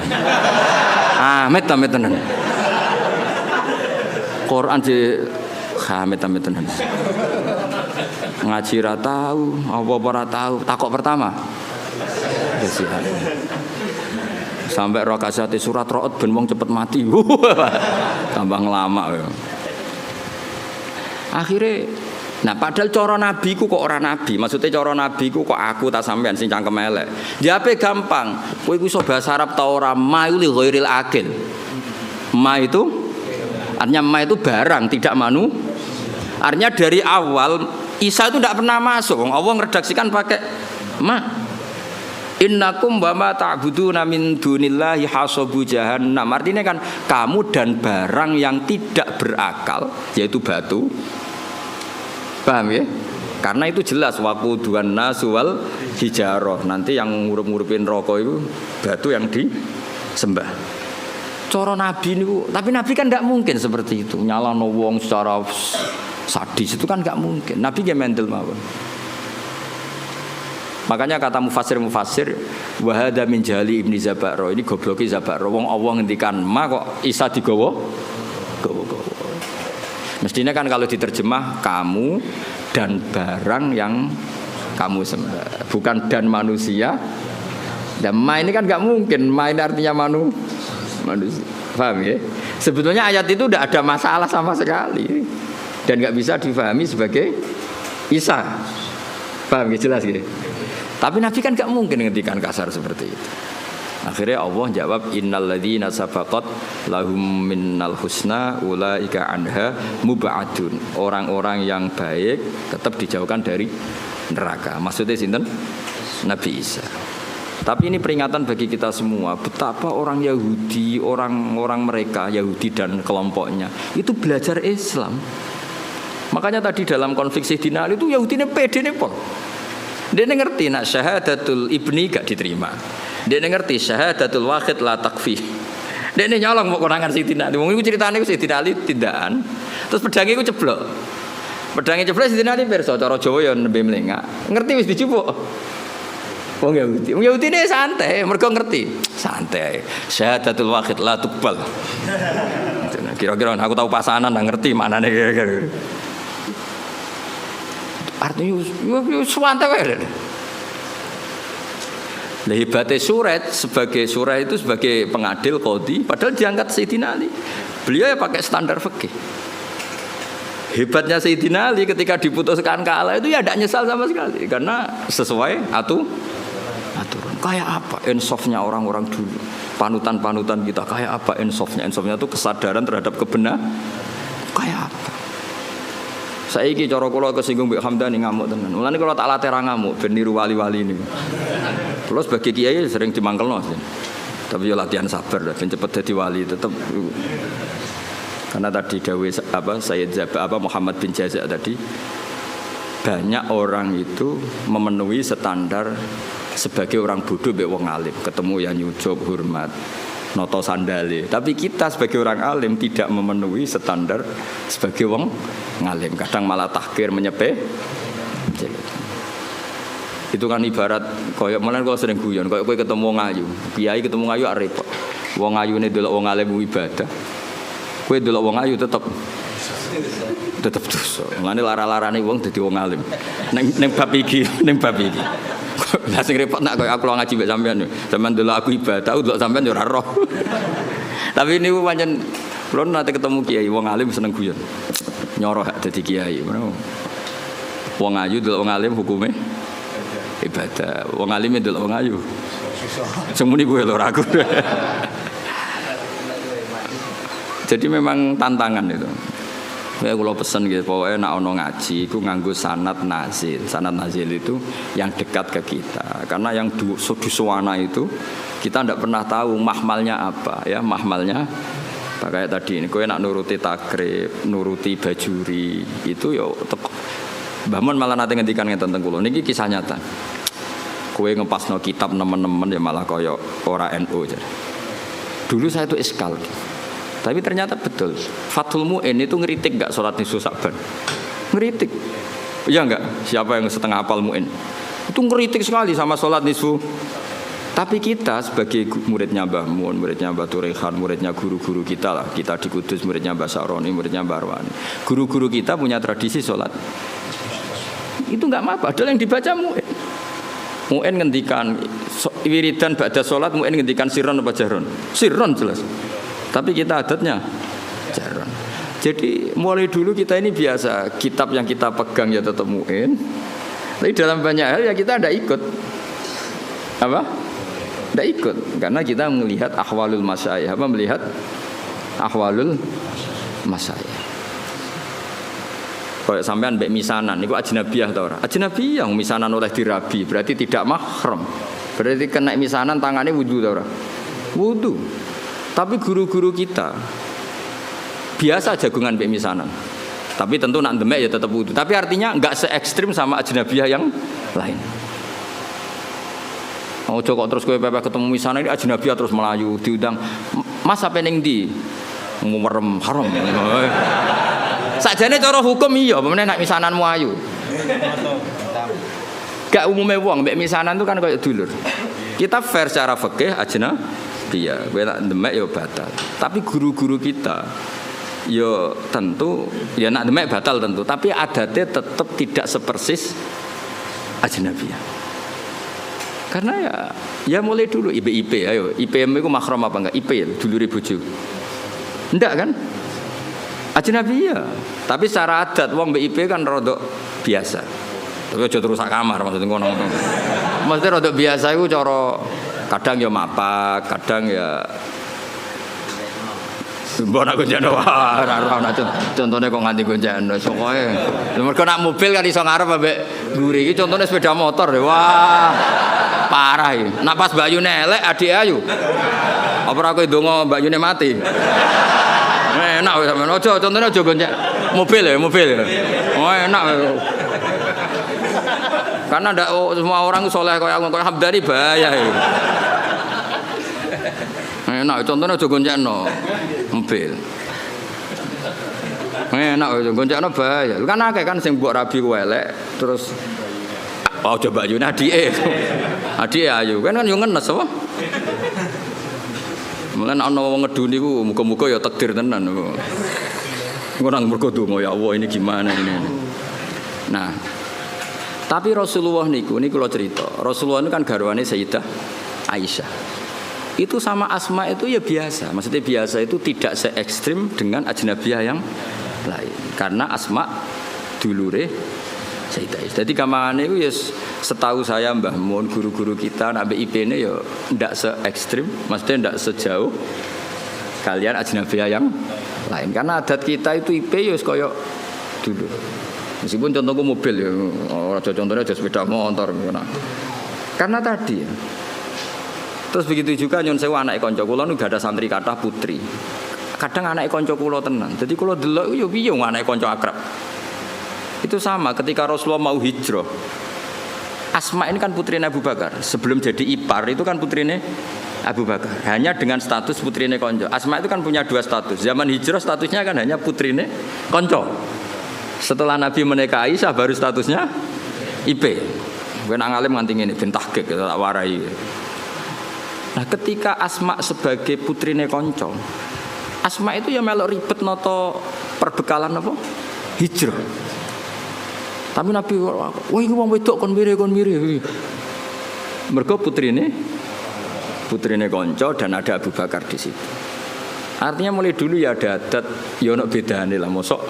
Amit tenan. Quran je amit tenan. Ngaji ra tahu, apa ora tahu, takok pertama. Kasihan. Sampai roh kasihate surat Ra'd ben wong cepet mati. Tambah ngelama. Akhirnya nah padahal cara nabi ku kok ora nabi. Maksudnya cara nabi ku kok aku tak sampean sing cangkem elek. Jawabe gampang. Kowe iku iso bahasa Arab ta ora? Ma li ghairil akil. Ma itu artinya ma itu barang tidak manu. Artinya dari awal Isa itu tidak pernah masuk. Allah ngeredaksikan pakai ma. Innakum wa ma ta'buduna min dunillahi hasabu jahannam. Artinya kan kamu dan barang yang tidak berakal yaitu batu. Paham ya? Karena itu jelas waquduhan nasu wal hijarah. Nanti yang ngurup-ngurupin rokok itu batu yang disembah. Cara nabi niku, tapi nabi kan enggak mungkin seperti itu. Nyalano wong secara sadis itu kan enggak mungkin. Nabi ge mendel mawon. Makanya kata mufassir wa hada min jali Ibnu Zabaro. Ini gobloke Zabaro. Wong Allah ngendikan ma kok Isa digawa. Mestinya kan kalau diterjemah kamu dan barang yang kamu sembah, bukan dan manusia. Dan ma ini kan enggak mungkin. Ma ini artinya manusia. Paham ya? Sebetulnya ayat itu tidak ada masalah sama sekali dan enggak bisa difahami sebagai Isa. Paham ya? Jelas ya? Tapi Nabi kan gak mungkin ngendikan kasar seperti itu. Akhirnya Allah jawab innal ladzina sabaqat lahum minnal husna ulaika anha mubadun. Orang-orang yang baik tetap dijauhkan dari neraka. Maksudnya sinten? Nabi Isa. Tapi ini peringatan bagi kita semua betapa orang Yahudi, orang-orang mereka Yahudi dan kelompoknya itu belajar Islam. Makanya tadi dalam konflik Sayyidina Ali itu Yahudi ini pede nih pol. Dia ngerti nak syahadatul ibni gak diterima. Dia ngerti syahadatul wahid la takfi. Dia nyolong mau konangan Sayyidina Ali. Wong iku critane Sayyidina Ali tindakan. Terus pedange iku ceblok. Pedange ceblok Sayyidina Ali pirsa cara Jawa ya nembe mlengak. Ngerti wis dicupuk. Wong Yahudi ini santai, mereka ngerti. Santai. Syahadatul wahid la tuqbal. Kira-kira aku tahu pasanan nggak ngerti mana nih kira-kira. Artinya santai wae. Lah hebatnya Suret itu sebagai pengadil qadhi, padahal diangkat Sayyidina Ali. Beliau ya pakai standar fikih. Hebatnya Sayyidina Ali ketika diputuskan kalah itu ya tidak nyesal sama sekali karena sesuai aturan. Kayak apa insafnya orang-orang dulu, panutan kita kayak apa insafnya itu kesadaran terhadap kebenaran kayak apa. Saiki cara kula kesinggung Mbak Hamdani ngamuk tenan. Mulane kula tak latih ra ngamuk ben niru wali-wali niku. Kula sebagai kiai sering dimangkelno. Tapi yo latihan sabar ben cepet dadi wali tetep. Karena tadi dawuh Sayyid Muhammad bin Jazak tadi banyak orang itu memenuhi standar sebagai orang bodoh mbek wong alim, ketemu yang nyucup hormat, noto sandale. Tapi kita sebagai orang alim tidak memenuhi standar sebagai wong ngalim, kadang malah tahkir menyepe. Itu kan ibarat koyo menen kalau sering guyon, koyo kowe ketemu wong ayu, kiai ketemu wong ayu repot. Wong ayune delok wong alim ibadah. Kowe delok wong ayu tetep dosa. Mulane lara-larane wong dadi wong alim. Ning bab iki. Lah sing repot nak koyo aku ngaji mbek sampean. Sampeyan delok aku ibadah, delok sampean yo ora roh. Tapi niku pancen kula nate ketemu kiai wong alim seneng guyon. Nyoroh dadi kiai. Wong ayu delok wong alim hukume ibadah. Wong alim delok wong ayu. Semuni kowe lho aku. Jadi memang tantangan itu. Saya kalau pesan gitu, pokoknya nak ono ngaji, itu nganggo sanad nazil. Sanad nazil itu yang dekat ke kita. Karena yang dusuwana itu kita tidak pernah tahu mahmalnya apa, ya mahmalnya. Kayak tadi ini, kowe nak nuruti takrib, nuruti bajuri, itu ya tepuk. Mbah Mun malah nanti ngendikan ngeten teng kula. Niki kisah nyata. Kowe ngepasno kitab nemen-nemen ya malah kaya ora NU jadi. Dulu saya itu iskal. Tapi ternyata betul. Fathul Mu'in itu ngeritik enggak sholat nisfu Sa'ban? Ngeritik. Iya enggak? Siapa yang setengah hafal Mu'in? Itu ngeritik sekali sama sholat nisfu. Tapi kita sebagai muridnya Mbah Mun, muridnya Mbah Turehan, muridnya guru-guru kita lah. Kita di Kudus, muridnya Mbah Saroni, muridnya Mbah Arwani. Guru-guru kita punya tradisi sholat. Itu enggak apa-apa. Padahal yang dibaca Mu'in. Mu'in ngendikan wiridan ba'da sholat, Mu'in ngendikan sirron apa jahron? Sirron jelas. Tapi kita adatnya jarang. Jadi mulai dulu kita ini biasa kitab yang kita pegang ya tetap Mu'in. Tapi dalam banyak hal ya kita tidak ikut. Apa? Tidak ikut karena kita melihat ahwalul masyayikh. Apa melihat ahwalul masyayikh. Kalau sampean mbek misanan niku ajnabiyah ta ora? Ajnabiyah misanan oleh dirabi berarti tidak mahram. Berarti kena misanan tangannya wudu ta ora? Wudu. Tapi guru-guru kita biasa jagungan mbek misanan. Tapi tentu nak demek ya tetap wudu. Tapi artinya enggak se-ekstrim sama ajnabiyah yang lain. Ojo kok terus kowe pepe ketemu misanan ini ajnabiyah terus melayu diundang. Mas apa ning ndi? Ngumerem haram. Sakjane cara hukum iya, pemene nak misananmu ayu. Gak umume wong mbek misanan itu kan kayak dulur. Kita fair secara fikih ajnabiyah, kowe nak demek ya batal. Tapi guru-guru kita ya tentu ya nak demek batal tentu, tapi adatnya tetap tidak sepersis ajnabiyah. Karena ya mulai dulu IP ayo IPM itu mahram apa enggak? IP dulure bojo. Enggak kan? Ajnabiyah. Tapi secara adat wong mbek IP kan rodok biasa. Tapi aja terus sak kamar maksudnya ngono. Mesti rodok biasa iku cara kadang ya mapak, kadang ya mbok nak gonjano ora contone kok nganti gonjano sokoe. Mergo nak mobil kan iso ngarep ambek mburi iki contone sepeda motor. Wah. Parah iki. Nak pas mbayune elek adik ayu. Apa ora kowe ndonga mbayune mati? Enak wis sampean. Aja contone aja gonjak mobil ya, mobil. Oh enak. Karena ndak semua orang soleh kayak aku, kayak Hamdani bahaya iki. Enak contohnya aja goncengno mobil. Enak aja goncengno bahaya. Kan akeh kan sing mbok rabi ku elek terus oh coba yune adike. Adik ayu kan yo ngenes apa? Mulane ana wong ngeduni ku muga-muga ya takdir tenan. Engko nang mergo donga ya Allah ini gimana ini. Nah, tapi Rasulullah niku kula cerita. Rasulullah itu kan garwane Sayyidah Aisyah. Itu sama Asma itu ya biasa. Maksudnya biasa itu tidak se ekstrim dengan ajnabiyah yang lain. Karena Asma dulure Sayyidah Aisyah. Jadi gampangane itu ya setahu saya Mbah Mun guru-guru kita nak IP-ne ya ndak se ekstrim, maksudnya ndak sejauh kalian ajnabiyah yang lain. Karena adat kita itu IP ya koyo dulu. Meskipun contohku mobil ya, contohnya ada sepeda motor. Karena tadi ya. Terus begitu juga nyon sewu anak konco kula nu gak ada santri kathah putri. Kadang anak konco kula tenan. Jadi kula delok yo piye anak konco akrab. Itu sama ketika Rasulullah mau hijrah. Asma ini kan putrinya Abu Bakar. Sebelum jadi ipar itu kan putrinya Abu Bakar. Hanya dengan status putrinya konco. Asma itu kan punya dua status. Zaman hijrah statusnya kan hanya putrinya konco. Setelah Nabi menikah Aisyah baru statusnya IP. Gue nang alim nganti ngene ben tahqiq tak warai. Nah, ketika Asma sebagai putrine konco, Asma itu ya melok ribet noto perbekalan apa? Hijrah. Tapi Nabi, wah iki wong wedok kon mire. Mergo putrine konco dan ada Abu Bakar di situ. Artinya mulai dulu ya ada adat ya ono bedane lah mosok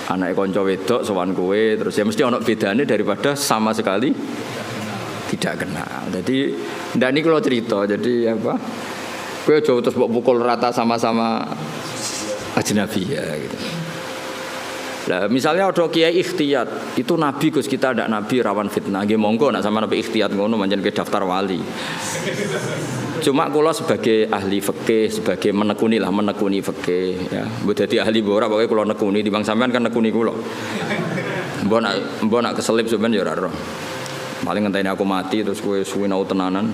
anake konco wedok sowan kowe terus ya mesti ono bedane daripada sama sekali tidak kenal. Jadi ndak niki kalau cerita. Jadi apa? Kowe aja terus mbok pukul rata sama-sama ajnabi ya gitu. Lah misalnya ada kiai ikhtiyat, itu nabi Gus kita ndak nabi rawan fitnah. Nggih monggo nek sama nabi ikhtiyat ngono manjen ke daftar wali. Cuma kula sebagai ahli fikih, sebagai menekuni fikih ya. Mbok dadi ahli mbok ora pokoke kula nekuni timbang sampean kan nekuni kula. Mbok nak keselip sampean ya ora roh. Paling ngenteni aku mati terus kowe suwi nau tenanan.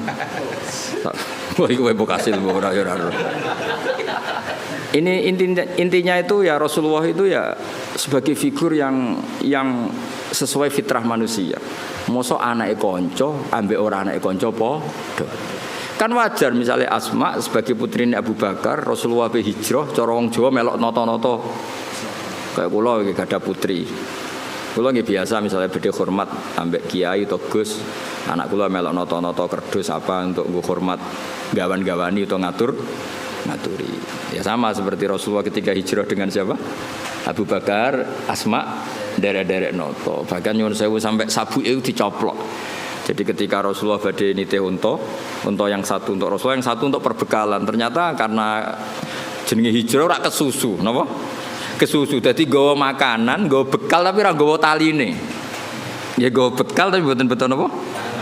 Kowe kowe bokasil ora ya ora. Ini intinya itu ya Rasulullah itu ya sebagai figur yang sesuai fitrah manusia. Mosok anake kanca ambek ora anake kanca padha. Kan wajar misalnya Asma sebagai putrine Abu Bakar, Rasulullah be hijrah cara wong Jawa melok nata-nata. Kayak kula iki gak ada putri. Kula nggih biasa misalnya bedhe hormat ambek kiai atau Gus, anak kula melok nata-nata kerdus apa untuk nggo hormat gawan-gawani atau ngaturi. Ya sama seperti Rasulullah ketika hijrah dengan siapa? Abu Bakar, Asma derek-derek noto. Bahkan nyuwun sewu sampai sabuke dicoplok. Jadi ketika Rasulullah badhe nitih unta yang satu untuk Rasulullah, yang satu untuk perbekalan. Ternyata karena jenenge hijrah ora kesusu, napa? Kesusu. Dadi nggawa makanan, nggawa bekal tapi ora nggawa taline. Ya nggawa bekal tapi mboten napa?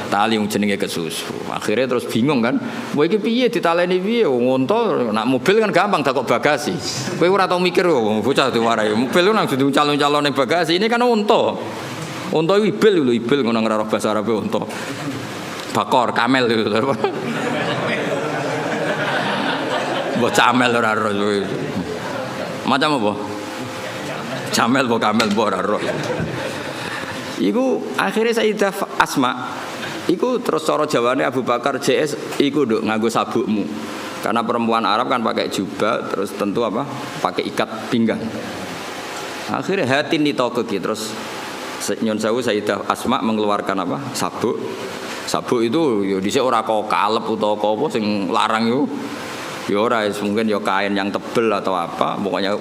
Tali yang jenenge kesusu. Akhirnya terus bingung kan. Wah iki piye ditaleni piye? Wong unta nak mobil kan gampang tak kok bagasi. Kowe ora tau mikir wong bocah diwarai. Mobil ku nang dudu calon-calone bagasi. Ini kan unta. Unta ibil lho, ibil ngono ora bahasa Arab unta. Bakor, kamel lho. Mbok camel ora ro. Macam apa? Camel mbok kamel mbok ora ro. Iku akhirnya Sayyidah Asma iku terus cara jawane Abu Bakar JS iku nduk nganggo sabukmu. Karena perempuan Arab kan pakai jubah terus tentu apa? Pakai ikat pinggang. Akhirnya hatin ditokek terus nyon sewu Sayyidah Asma mengeluarkan apa? Sabuk. Sabuk itu ya dhisik ora kok kalep utawa apa sing larang yo. Ya ora mungkin ya kain yang tebel atau apa, pokoknya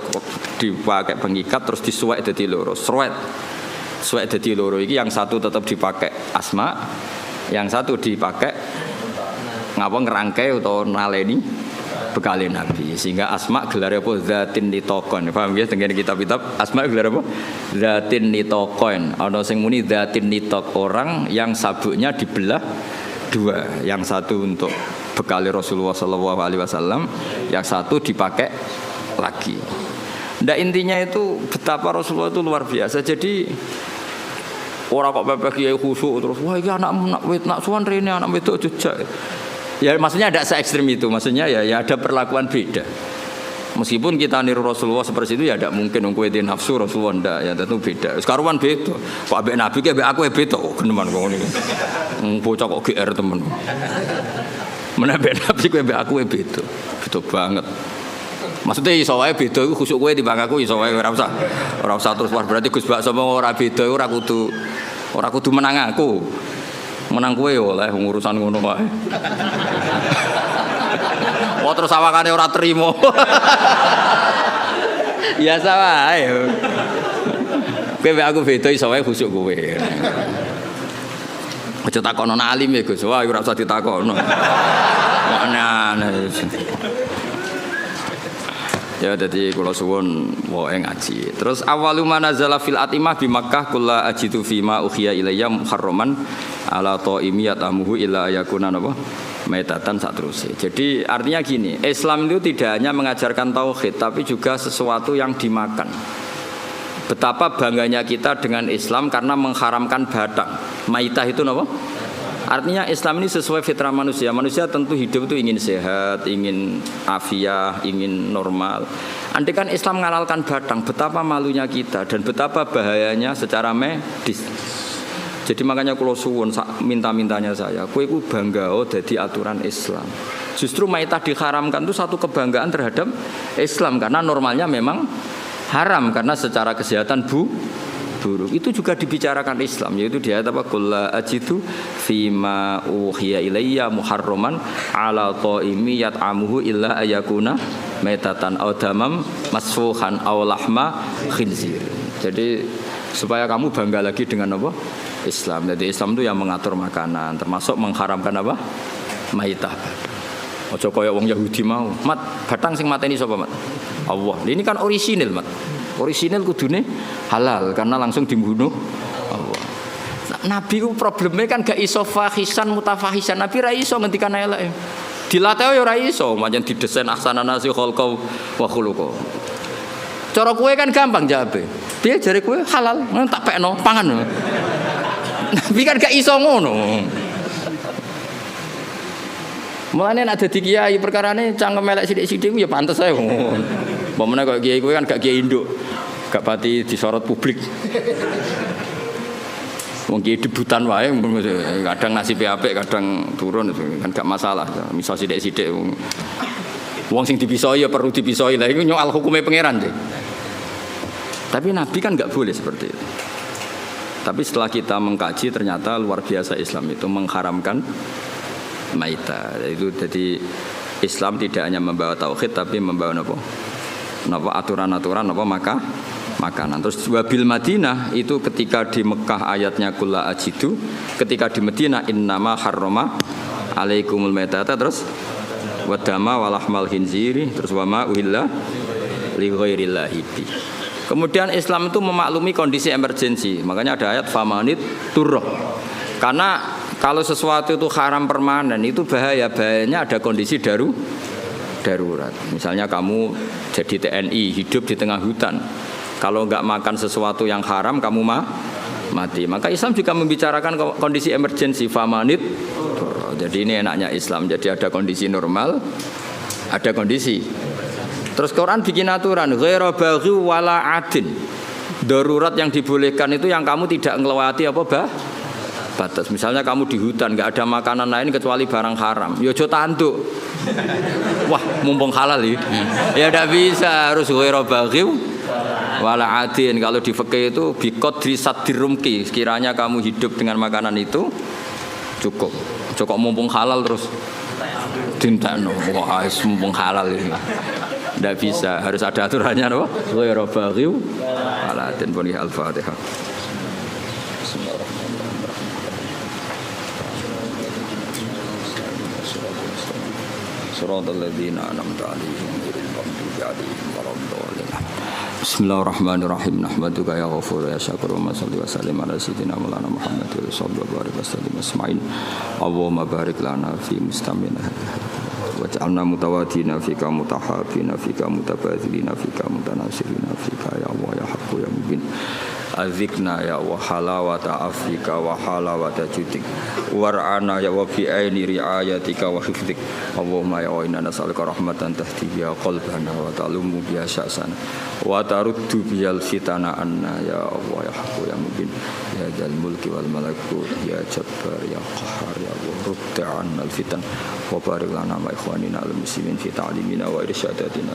dipakai pengikat terus disuwek dadi loro. Suwek dadi loro iki yang satu tetap dipakai Asma, yang satu dipakai ngapa ngerangkai atau naleni bekale Nabi sehingga Asma gelar apa zatin nitokon. Paham ya tengene kitab-kitab Asma gelar apa? Zatin nitokon. Ana sing muni zatin nitok, orang yang sabuknya dibelah dua, yang satu untuk bekali Rasulullah sallallahu alaihi wasallam, yang satu dipakai lagi. Ndak intinya itu betapa Rasulullah itu luar biasa. Jadi orang kok pepeh kiai khusyuk terus wah iki anak suwan rene anak wedok jejak. Ya maksudnya ada se ekstrem itu. Maksudnya ya ada perlakuan beda. Meskipun kita niru Rasulullah seperti itu ya tidak mungkin kowe di nafsu Rasulullah ndak ya tentu beda. Sekaruan beda. Kok ambek Nabi ki ambek aku beda kok geneman kok ngene. Bocah kok GR temen. Menambah Nabi kowe ambek aku beda. Beda banget. Maksudnya iso wae beda iku khusuk kowe timbang aku iso wae ora usah terus berarti Gus Bak sama ora beda ora kudu menang aku. Menang kowe oleh urusan ngono wae. Wah terus awakane ora trimo. Biasa wae. Kowe mek aku beda iso wae khusuk kowe. Aja takono alim ya Gus. Wah ora usah ditakono. Aneh-aneh. Ya jadi kula suwun wae ngaji. Terus awalu manazala fil atimah bi Makkah kulla ajidu fima ukhiya ilayya muharraman ala taimiyat amuhu illa yakuna napa metatan saterusé. Jadi artinya gini, Islam itu tidak hanya mengajarkan tauhid tapi juga sesuatu yang dimakan. Betapa bangganya kita dengan Islam karena mengharamkan batang. Maitah itu napa? Artinya Islam ini sesuai fitrah manusia. Manusia tentu hidup itu ingin sehat, ingin afiah, ingin normal. Andai kan Islam menghalalkan batang, betapa malunya kita dan betapa bahayanya secara medis. Jadi makanya kalau suwun minta-mintanya saya, kowe iku bangga dadi aturan Islam. Justru maitah diharamkan itu satu kebanggaan terhadap Islam karena normalnya memang haram karena secara kesehatan buruk. Itu juga dibicarakan Islam, yaitu di ayat apa? Qul la ajidu fima uhiya ilayya muharraman ala taimi yat'amuhu illa ayakuna maitatan aw damam masfuhan aw lahma khinzir. Jadi supaya kamu bangga lagi dengan apa? Islam. Jadi Islam itu yang mengatur makanan, termasuk mengharamkan apa? Maitah. Ojo kaya wong Yahudi mau. Mat, batang sing mateni sapa, Mat? Allah. Ini kan orisinil, Mat. Orisinil kudune halal karena langsung dibunuh Allah. Nabi ku problemnya kan gak iso fahisan mutafahisan. Nabi ra iso ngendikan elek. Dilatih ya ora iso, pancen didesain ahsanana si khalqa wa khuluqa. Cara kowe kan gampang jawabe. Piye jare kowe halal? Tak pekno pangan. Nabi kan gak iso ngono. Mulane nek dadi kiai perkarane cangkem elek sithik-sithik ya pantes ae. Pemene kok kiai kowe kan gak kiai induk. Gak pati disorot publik. Wong kiai debutan wae kadang nasibe apik, kadang turun kan gak masalah. Misal sithik-sithik wong sing dipisoi ya perlu dipisoi. Lah iku nyoal hukume pangeran deh. Tapi Nabi kan gak boleh seperti itu. Tapi setelah kita mengkaji ternyata luar biasa Islam itu mengharamkan maitah. Itu jadi Islam tidak hanya membawa tauhid tapi membawa napa aturan-aturan makanan. Terus wabil Madinah itu ketika di Mekah ayatnya kulla ajidu, ketika di Madinah innama harrama alaikumul maitata, terus wadama walahmal khinziri, terus wama uhilla li ghairillahi bi. Kemudian Islam itu memaklumi kondisi emergensi. Makanya ada ayat famanit turroh. Karena kalau sesuatu itu haram permanen itu bahayanya ada kondisi darurat. Misalnya kamu jadi TNI hidup di tengah hutan. Kalau nggak makan sesuatu yang haram kamu mati. Maka Islam juga membicarakan kondisi emergensi famanit. Jadi ini enaknya Islam. Jadi ada kondisi normal, ada kondisi. Terus Quran bikin aturan ghaira baghi wala adin. Darurat yang dibolehkan itu yang kamu tidak ngelewati batas. Misalnya kamu di hutan nggak ada makanan lain kecuali barang haram. Ya aja tanduk. Wah, mumpung halal ya tidak bisa, harus ghaira baghi wala adin. Kalau di fikih itu biqadri sadirumki, sekiranya kamu hidup dengan makanan itu cukup mumpung halal terus dintekno. Wah, mumpung halal ini. Tidak bisa, harus ada aturannya apa? Ghaira baghi wala adin. Bunyi Al-Fatihah. Shiratal ladzina an'amta 'alaihim ghairil maghdubi 'alaihim waladdallin. Bismillahirrahmanirrahim. Nahmaduka ya ghafur ya syakur wa salli wa sallim ala sayyidina maulana Muhammad wa sallallahu alaihi wasallam asma'in. Allahumma barik lana fi mustamina waj'alna mutawadina fika mutahabina fika mutabadzilina fika mutanasirina fika ya Allah ya haqqu ya mubin. Adzikna ya wa halawata afika wa halawata judik war'ana ya wa bi aini riayatika wa hifdik Allahumma ya wa inna nas'aluka rahmatan tahdi biha qalbana wa ta'lumu biha sya'sana wa taruddu bihal fitana anna ya Allah ya haqqu ya mubin ya jal mulki wal malakut ya jabbar ya qahhar ya Allah rudda anna al fitan wa barik lana ma ikhwanina al muslimin fi ta'limina wa irsyadatina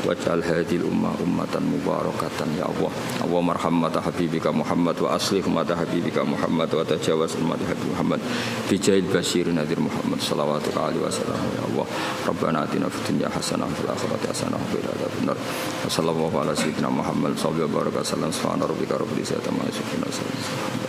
waj'al hadhil ummatan mubarakatan ya Allah Allahumma arham mata habibika Muhammad wa aslih mata habibika Muhammad wa tajawaz umat habib Muhammad bijahil basyir nadir Muhammad sallallahu alaihi wasallam ya Allah Rabbana atina fid dunya hasanah wa fil akhirati hasanah wa qina adzabannar wa sallallahu ala sayyidina Muhammad sallallahu alaihi wasallam subhana rabbika rabbil izzati amma yasifun.